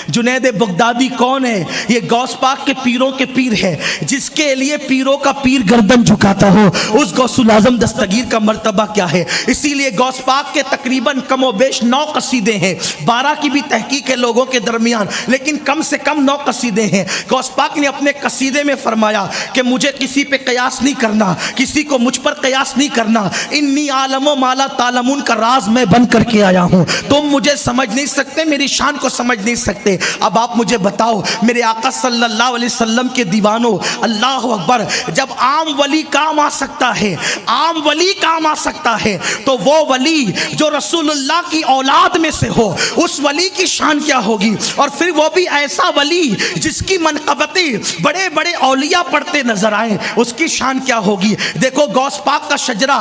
جنید بغدادی کون ہے؟ یہ غوث پاک کے پیروں کے پیر ہے. جس کے لیے پیروں کا پیر گردن جھکاتا ہو اس غوث العظم دستگیر کا مرتبہ کیا ہے. اسی لیے غوث پاک کے تقریباً کم و بیش 9 قصیدے ہیں. 12 کی بھی تحقیق ہے لوگوں کے درمیان، لیکن کم سے کم 9 قصیدے ہیں. غوث پاک نے اپنے قصیدے میں فرمایا کہ مجھے کسی پہ قیاس نہیں کرنا، کسی کو مجھ پر قیاس نہیں کرنا. انی عالم و مالا تعلمون کا راز میں بن کر کے آیا ہوں. تم مجھے سمجھ نہیں سکتے، میری شان کو سمجھ نہیں سکتے. اب آپ مجھے بتاؤ میرے آقا صلی اللہ علیہ وسلم کے دیوانوں، اللہ اکبر، جب عام ولی کام آ سکتا ہے، عام ولی کام آ سکتا ہے، تو وہ ولی جو رسول اللہ کی اولاد میں سے ہو اس ولی کی شان کیا ہوگی. اور پھر وہ بھی ایسا ولی جس کی منقبتیں بڑے بڑے اولیاء پڑھتے نظر آئیں، اس کی شان کیا ہوگی. دیکھو غوث پاک کا شجرہ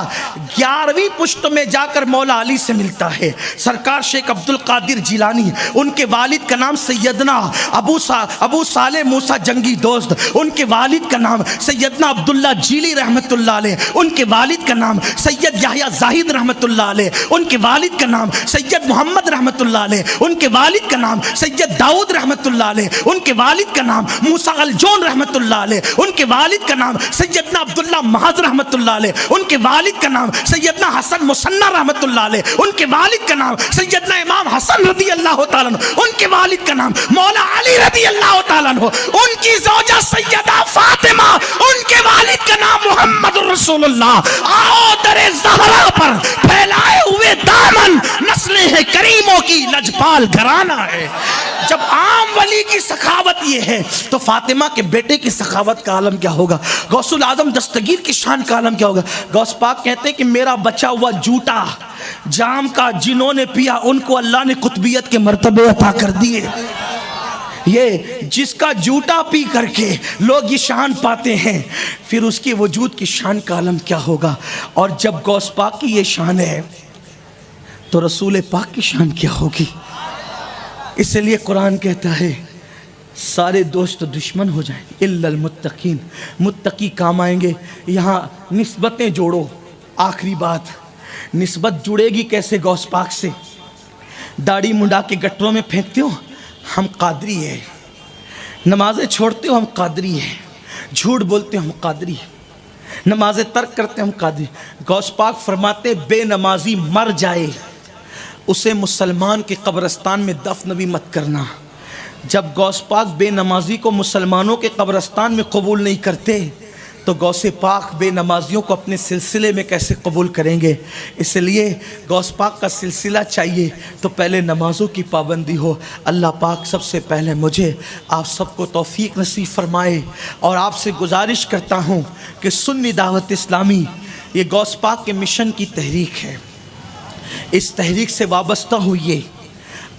11ویں پشت میں جا کر مولا علی سے ملتا ہے. سرکار شیخ عبد القادر جیلانی، ان کے والد کا نام سیدنا ابو صالح موسیٰ جنگی دوست، ان کے والد کا نام سیدنا عبداللہ جیلی رحمت اللہ علیہ، ان کے والد کا نام سید یحییٰ زاہد رحمت اللہ علیہ، ان کے والد کا نام سید محمد رحمت اللہ علیہ، ان کے والد کا نام سید داؤد رحمت اللہ علیہ، ان کے والد کا نام موسیٰ الجون رحمت اللہ علیہ، ان کے والد کا نام سیدنا عبداللہ محض رحمت اللہ علیہ، ان کے والد کا نام سیدنا حسن مصنع رحمت اللہ علیہ، ان کے والد کا نام سیدنا امام حسن رضی اللہ تعالیٰ عنہ، ان کے والد کا نام مولا علی رضی اللہ تعالیٰ عنہ، ان کی زوجہ سیدہ فاطمہ، ان کے والد کا نام محمد رسول اللہ. آؤ در زہرا پر پھیلائے ہوئے دامن، نسلیں ہیں کریموں کی لجپال گھرانہ ہے. جب عام ولی کی سخاوت یہ ہے تو فاطمہ کے بیٹے کی سخاوت کا عالم کیا ہوگا. غوث العظم دستگیر کی شان کا عالم کیا ہوگا. غوث پاک کہتے ہیں کہ میرا بچا ہوا جھوٹا جام کا جنہوں نے پیا ان کو اللہ نے قطبیت کے مرتبے عطا کر دیے. یہ جس کا جھوٹا پی کر کے لوگ یہ شان پاتے ہیں، پھر اس کے وجود کی شان کا عالم کیا ہوگا. اور جب غوث پاک کی یہ شان ہے تو رسول پاک کی شان کیا ہوگی. اس لیے قرآن کہتا ہے سارے دوست دشمن ہو جائیں الا المتقین، متقی کام آئیں گے. یہاں نسبتیں جوڑو. آخری بات، نسبت جڑے گی کیسے غوث پاک سے؟ داڑھی منڈا کے گٹروں میں پھینکتے ہو ہم قادری ہیں، نمازیں چھوڑتے ہو ہم قادری ہیں، جھوٹ بولتے ہو ہم قادری ہیں، نمازیں ترک کرتے ہم قادری. غوث پاک فرماتے بے نمازی مر جائے اسے مسلمان کے قبرستان میں دفن بھی مت کرنا. جب غوث پاک بے نمازی کو مسلمانوں کے قبرستان میں قبول نہیں کرتے تو غوث پاک بے نمازیوں کو اپنے سلسلے میں کیسے قبول کریں گے؟ اس لیے غوث پاک کا سلسلہ چاہیے تو پہلے نمازوں کی پابندی ہو۔ اللہ پاک سب سے پہلے مجھے آپ سب کو توفیق نصیب فرمائے، اور آپ سے گزارش کرتا ہوں کہ سنی دعوت اسلامی یہ غوث پاک کے مشن کی تحریک ہے، اس تحریک سے وابستہ ہوئیے۔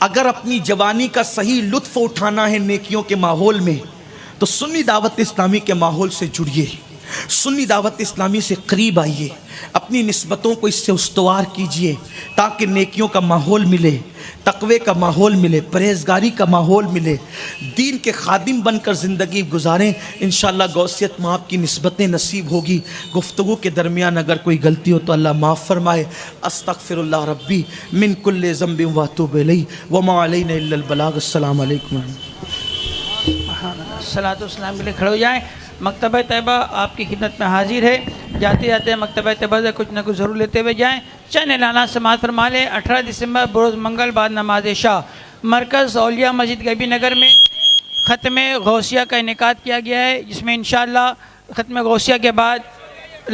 اگر اپنی جوانی کا صحیح لطف اٹھانا ہے نیکیوں کے ماحول میں تو سنی دعوت اسلامی کے ماحول سے جڑیے، سنی دعوت اسلامی سے قریب آئیے، اپنی نسبتوں کو اس سے استوار کیجئے تاکہ نیکیوں کا ماحول ملے، تقوی کا ماحول ملے، پرہیزگاری کا ماحول ملے، دین کے خادم بن کر زندگی گزاریں۔ انشاءاللہ غوثیت میں آپ کی نسبتیں نصیب ہوگی۔ گفتگو کے درمیان اگر کوئی غلطی ہو تو اللہ معاف فرمائے۔ استغفر اللہ ربی من کل ذنب واتوب الیہ وما علینا الا البلاغ۔ السلام علیکم۔ صلاۃ والسلام کے لیے کھڑے ہو جائیں۔ مکتبہ طیبہ آپ کی خدمت میں حاضر ہے، جاتے جاتے مکتبہ طیبہ سے کچھ نہ کچھ ضرور لیتے ہوئے جائیں۔ چند اعلانات سماعت فرما لیں۔ 18 دسمبر بروز منگل بعد نماز عشاء مرکز اولیاء مسجد گبی نگر میں ختم غوثیہ کا انعقاد کیا گیا ہے، جس میں انشاءاللہ ختم غوثیہ کے بعد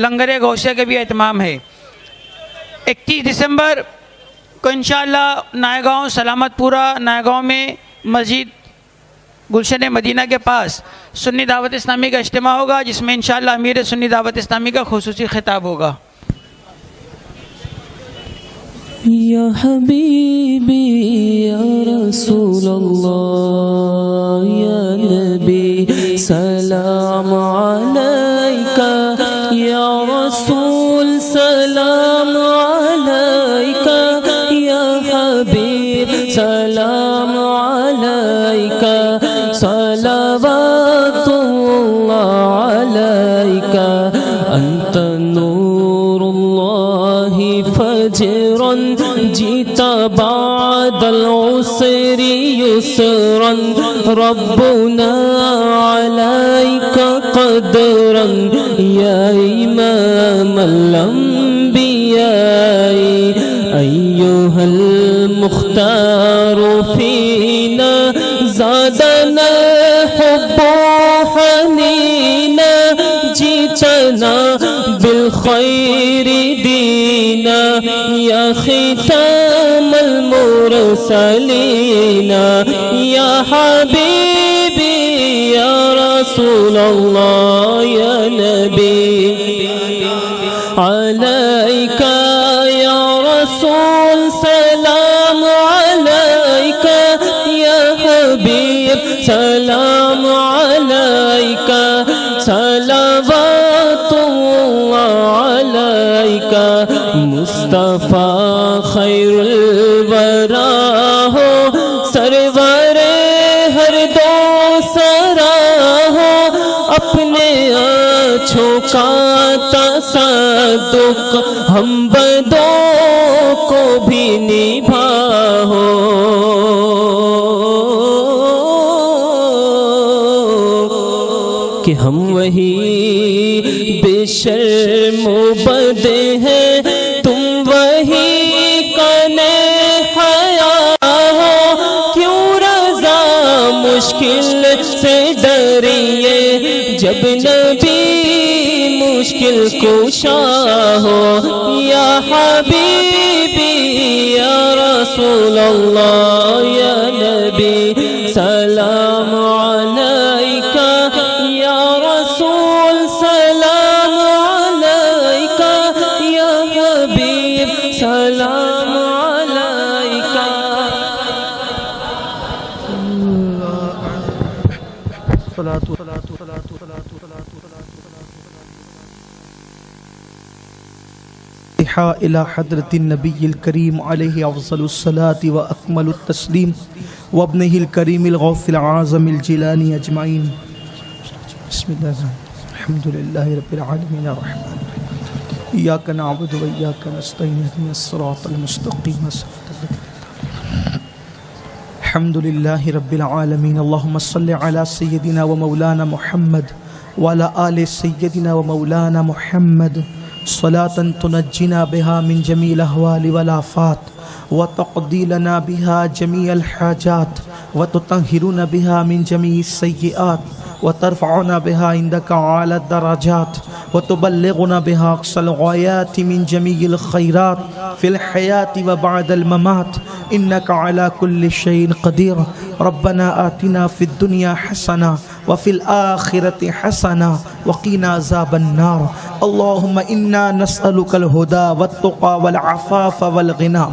لنگر غوثیہ کا بھی اہتمام ہے۔ 31 دسمبر کو انشاءاللہ نائے گاؤں سلامت پورہ نائے گاؤں میں مسجد گلشن مدینہ کے پاس سنی دعوت اسلامی کا اجتماع ہوگا، جس میں انشاءاللہ امیر سنی دعوت اسلامی کا خصوصی خطاب ہوگا۔ یا حبیبی یا رسول اللہ یا نبی سلام علیکہ یا رسول سلام علیکہ یا حبیب سلام علیکہ صلوات اللہ علیکہ انت نور اللہ فجرا جیت بعد العسر یسرا ربنا علیک قدرا یا امام الانبیاء ایها المختار فینا زادنا الحب حنینا جیتنا بالخیر دینا یا ختام المرسلین یا حبیبی یا رسول اللہ یا نبی علیکہ یا رسول سلام علیکہ یا حبیب سلام علیکہ صلوات اللہ علیکہ مصطفیٰ خیر الورا ہو سرور ہر دو سرا ہو اپنے آنچھوں کا تصدق ہم بدوں کو بھی نبھا ہو کہ ہم وہی بے شرم و بد ہیں تم وہی کانے حیا ہو کیوں رضا مشکل سے ڈریے جب نبی مشکل کشا ہو یا حبیبی یا رسول اللہ یا نبی سلام علیکہ یا رسول سلام علیکہ یا حبیب سلام علیکہ إلى حضرة النبي الكريم عليه أفضل الصلاة وأكمل التسليم وابنه الكريم الغوث العظم الجيلاني أجمعين. بسم الله الحمد لله رب العالمين الرحمن الرحيم إياك نعبد وإياك نستعين اهدنا الصراط المستقيم الحمد لله رب العالمين. اللهم صل على سيدنا ومولانا محمد وعلى آل سيدنا ومولانا محمد صلاة تنجنا بها من جميع الأهوال والآفات وتقضي لنا بها جميع الحاجات وتطهرنا بها من جميع السيئات وترفعنا بها عندك أعلى الدرجات وتبلغنا بها أقصى الغايات من جميع الخيرات في الحياة وبعد الممات إنك على كل شيء قدير. ربنا آتنا في الدنيا حسنة وفي الآخرة حسنة وقنا عذاب النار. اللهم إنا نسألك الهدى والتقى والعفاف والغنى.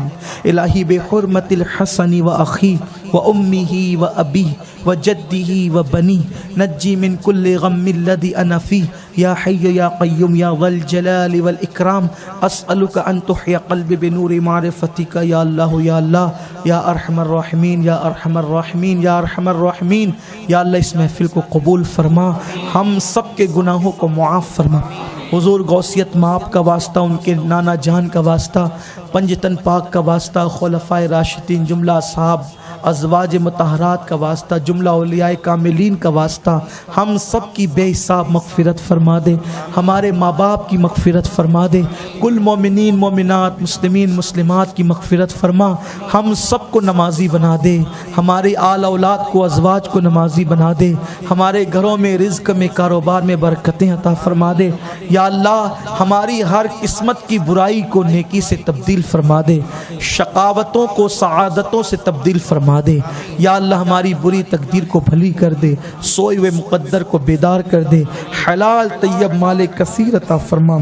إلهي بحرمة الحسن وأخيه وأمه وأبيه وجده وبنيه نجي من كل غم الذي أنا فيه يا حي يا قيوم يا ذا الجلال والإكرام. أسألك أن تحيي قلبي بنور معرفتك يا الله يا الله يا أرحم الراحمين يا أرحم الراحمين يا أرحم الراحمين. یا اللہ اس محفل کو قبول فرما، ہم سب کے گناہوں کو معاف فرما. حضور غوثیت ماپ کا واسطہ، ان کے نانا جان کا واسطہ، پنجتن پاک کا واسطہ، خلفائے راشدین جملہ اصحاب، ازواج مطہرات کا واسطہ، جملہ اولیاء کاملین کا واسطہ، ہم سب کی بے حساب مغفرت فرما دے. ہمارے ماں باپ کی مغفرت فرما دے. کل مومنین مومنات مسلمین مسلمات کی مغفرت فرما. ہم سب کو نمازی بنا دے. ہمارے آل اولاد کو ازواج کو نمازی بنا دے. ہمارے گھروں میں رزق میں کاروبار میں برکتیں عطا فرما دے. یا اللہ ہماری ہر قسمت کی برائی کو نیکی سے تبدیل فرما دے. شقاوتوں کو سعادتوں سے تبدیل فرما دے. یا اللہ ہماری بری تقدیر کو بھلی کر دے. سوئے ہوئے مقدر کو بیدار کر دے. حلال طیب مال کثیر عطا فرما.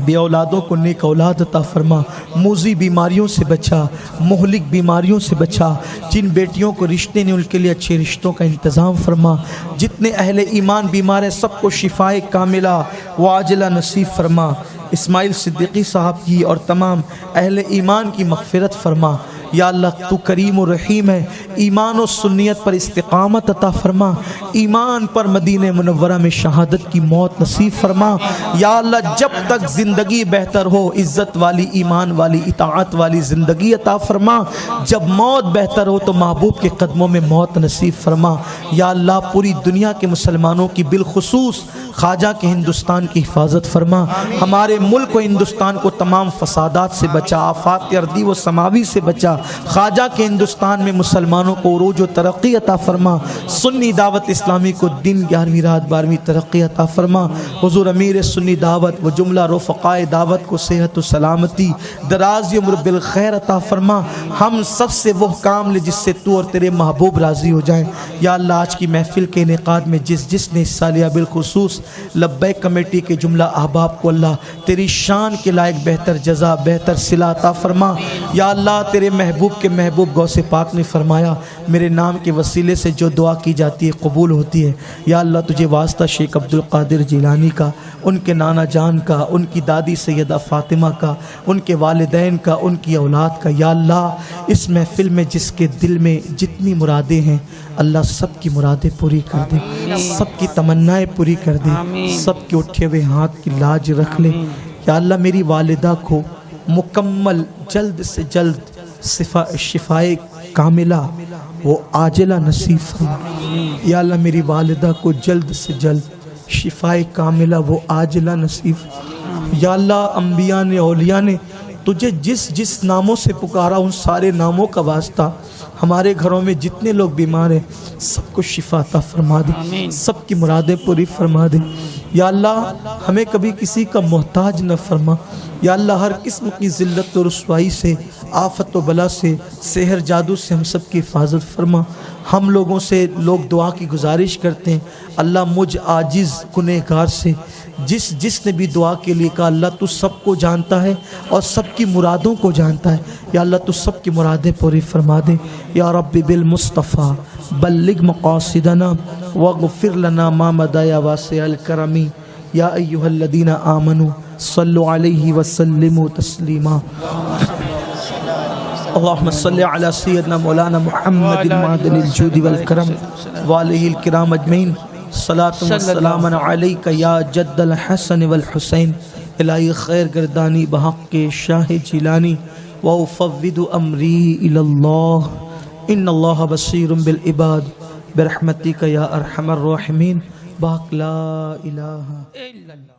بے اولادوں کو نیک اولاد عطا فرما. موذی بیماریوں سے بچا، مہلک بیماریوں سے بچا. جن بیٹیوں کو رشتے نے ان کے لیے اچھے رشتوں کا انتظام فرما. جتنے اہل ایمان بیمار ہیں سب کو شفائے کاملہ وعاجلہ نصیب فرما. اسماعیل صدیقی صاحب کی اور تمام اہل ایمان کی مغفرت فرما. یا اللہ تو کریم و رحیم ہے. ایمان و سنیت پر استقامت عطا فرما. ایمان پر مدینہ منورہ میں شہادت کی موت نصیب فرما. یا اللہ جب تک زندگی بہتر ہو عزت والی ایمان والی اطاعت والی زندگی عطا فرما. جب موت بہتر ہو تو محبوب کے قدموں میں موت نصیب فرما. یا اللہ پوری دنیا کے مسلمانوں کی بالخصوص خواجہ کے ہندوستان کی حفاظت فرما. ہمارے ملک و ہندوستان کو تمام فسادات سے بچا، آفات ارضی و سماوی سے بچا. خواجہ کے ہندوستان میں مسلمانوں کو عروج و ترقی عطا فرما. سنی دعوت اسلامی کو دن 11ویں رات 12ویں ترقی عطا فرما. حضور امیر سنی دعوت و جملہ رفقائے دعوت کو صحت و سلامتی دراز عمر بالخیر عطا فرما. ہم سب سے وہ کام لے جس سے تو اور تیرے محبوب راضی ہو جائیں. یا اللہ آج کی محفل کے انعقاد میں جس نے حصہ لیا بالخصوص لبیک کمیٹی کے جملہ احباب کو اللہ تیری شان کے لائق بہتر جزا بہتر صلہ عطا فرما. یا اللہ تیرے محبوب کے محبوب غوث پاک نے فرمایا میرے نام کے وسیلے سے جو دعا کی جاتی ہے قبول ہوتی ہے. یا اللہ تجھے واسطہ شیخ عبد القادر جیلانی کا، ان کے نانا جان کا، ان کی دادی سیدہ فاطمہ کا، ان کے والدین کا، ان کی اولاد کا. یا اللہ اس محفل میں جس کے دل میں جتنی مرادیں ہیں اللہ سب کی مرادیں پوری کر دے. سب کی تمنائیں پوری کر دے. سب کے اٹھے ہوئے ہاتھ کی لاج رکھ لے. یا اللہ میری والدہ کو مکمل جلد سے جلد شفائے کاملہ وہ عاجلہ نصیب فرما. یا اللہ میری والدہ کو جلد سے جلد شفائے کاملہ وہ عاجلہ نصیب. یا اللہ انبیاء نے اولیاء نے تجھے جس ناموں سے پکارا ان سارے ناموں کا واسطہ ہمارے گھروں میں جتنے لوگ بیمار ہیں سب کو شفا عطا فرما دے. سب کی مرادیں پوری فرما دے. یا اللہ ہمیں کبھی کسی کا محتاج نہ فرما. یا اللہ ہر قسم کی ذلت و رسوائی سے آفت و بلا سے سحر جادو سے ہم سب کی حفاظت فرما. ہم لوگوں سے لوگ دعا کی گزارش کرتے ہیں اللہ مجھ عاجز گنہگار سے جس نے بھی دعا کے لیے کہا اللہ تو سب کو جانتا ہے اور سب کی مرادوں کو جانتا ہے. یا اللہ تو سب کی مرادیں پوری فرما دے. یا رب بالمصطفیٰ بلغ مقاصدنا واغفر لنا ما مضى یا واسع الکرم. یا ایھا الذین آمنوا صلوا علیہ وسلموا تسلیما. اللهم صل على سيدنا مولانا محمد معدن الجود والكرم وآلہ الكرام اجمعین. صلاۃ و سلام علیک یا جد الحسن والحسین. الہی خیر گردانی بحق شاہ جیلانی وافوض امری الی اللہ ان اللہ بصیر بالعباد برحمتک یا ارحم الراحمین. باق لا الہ الا اللہ.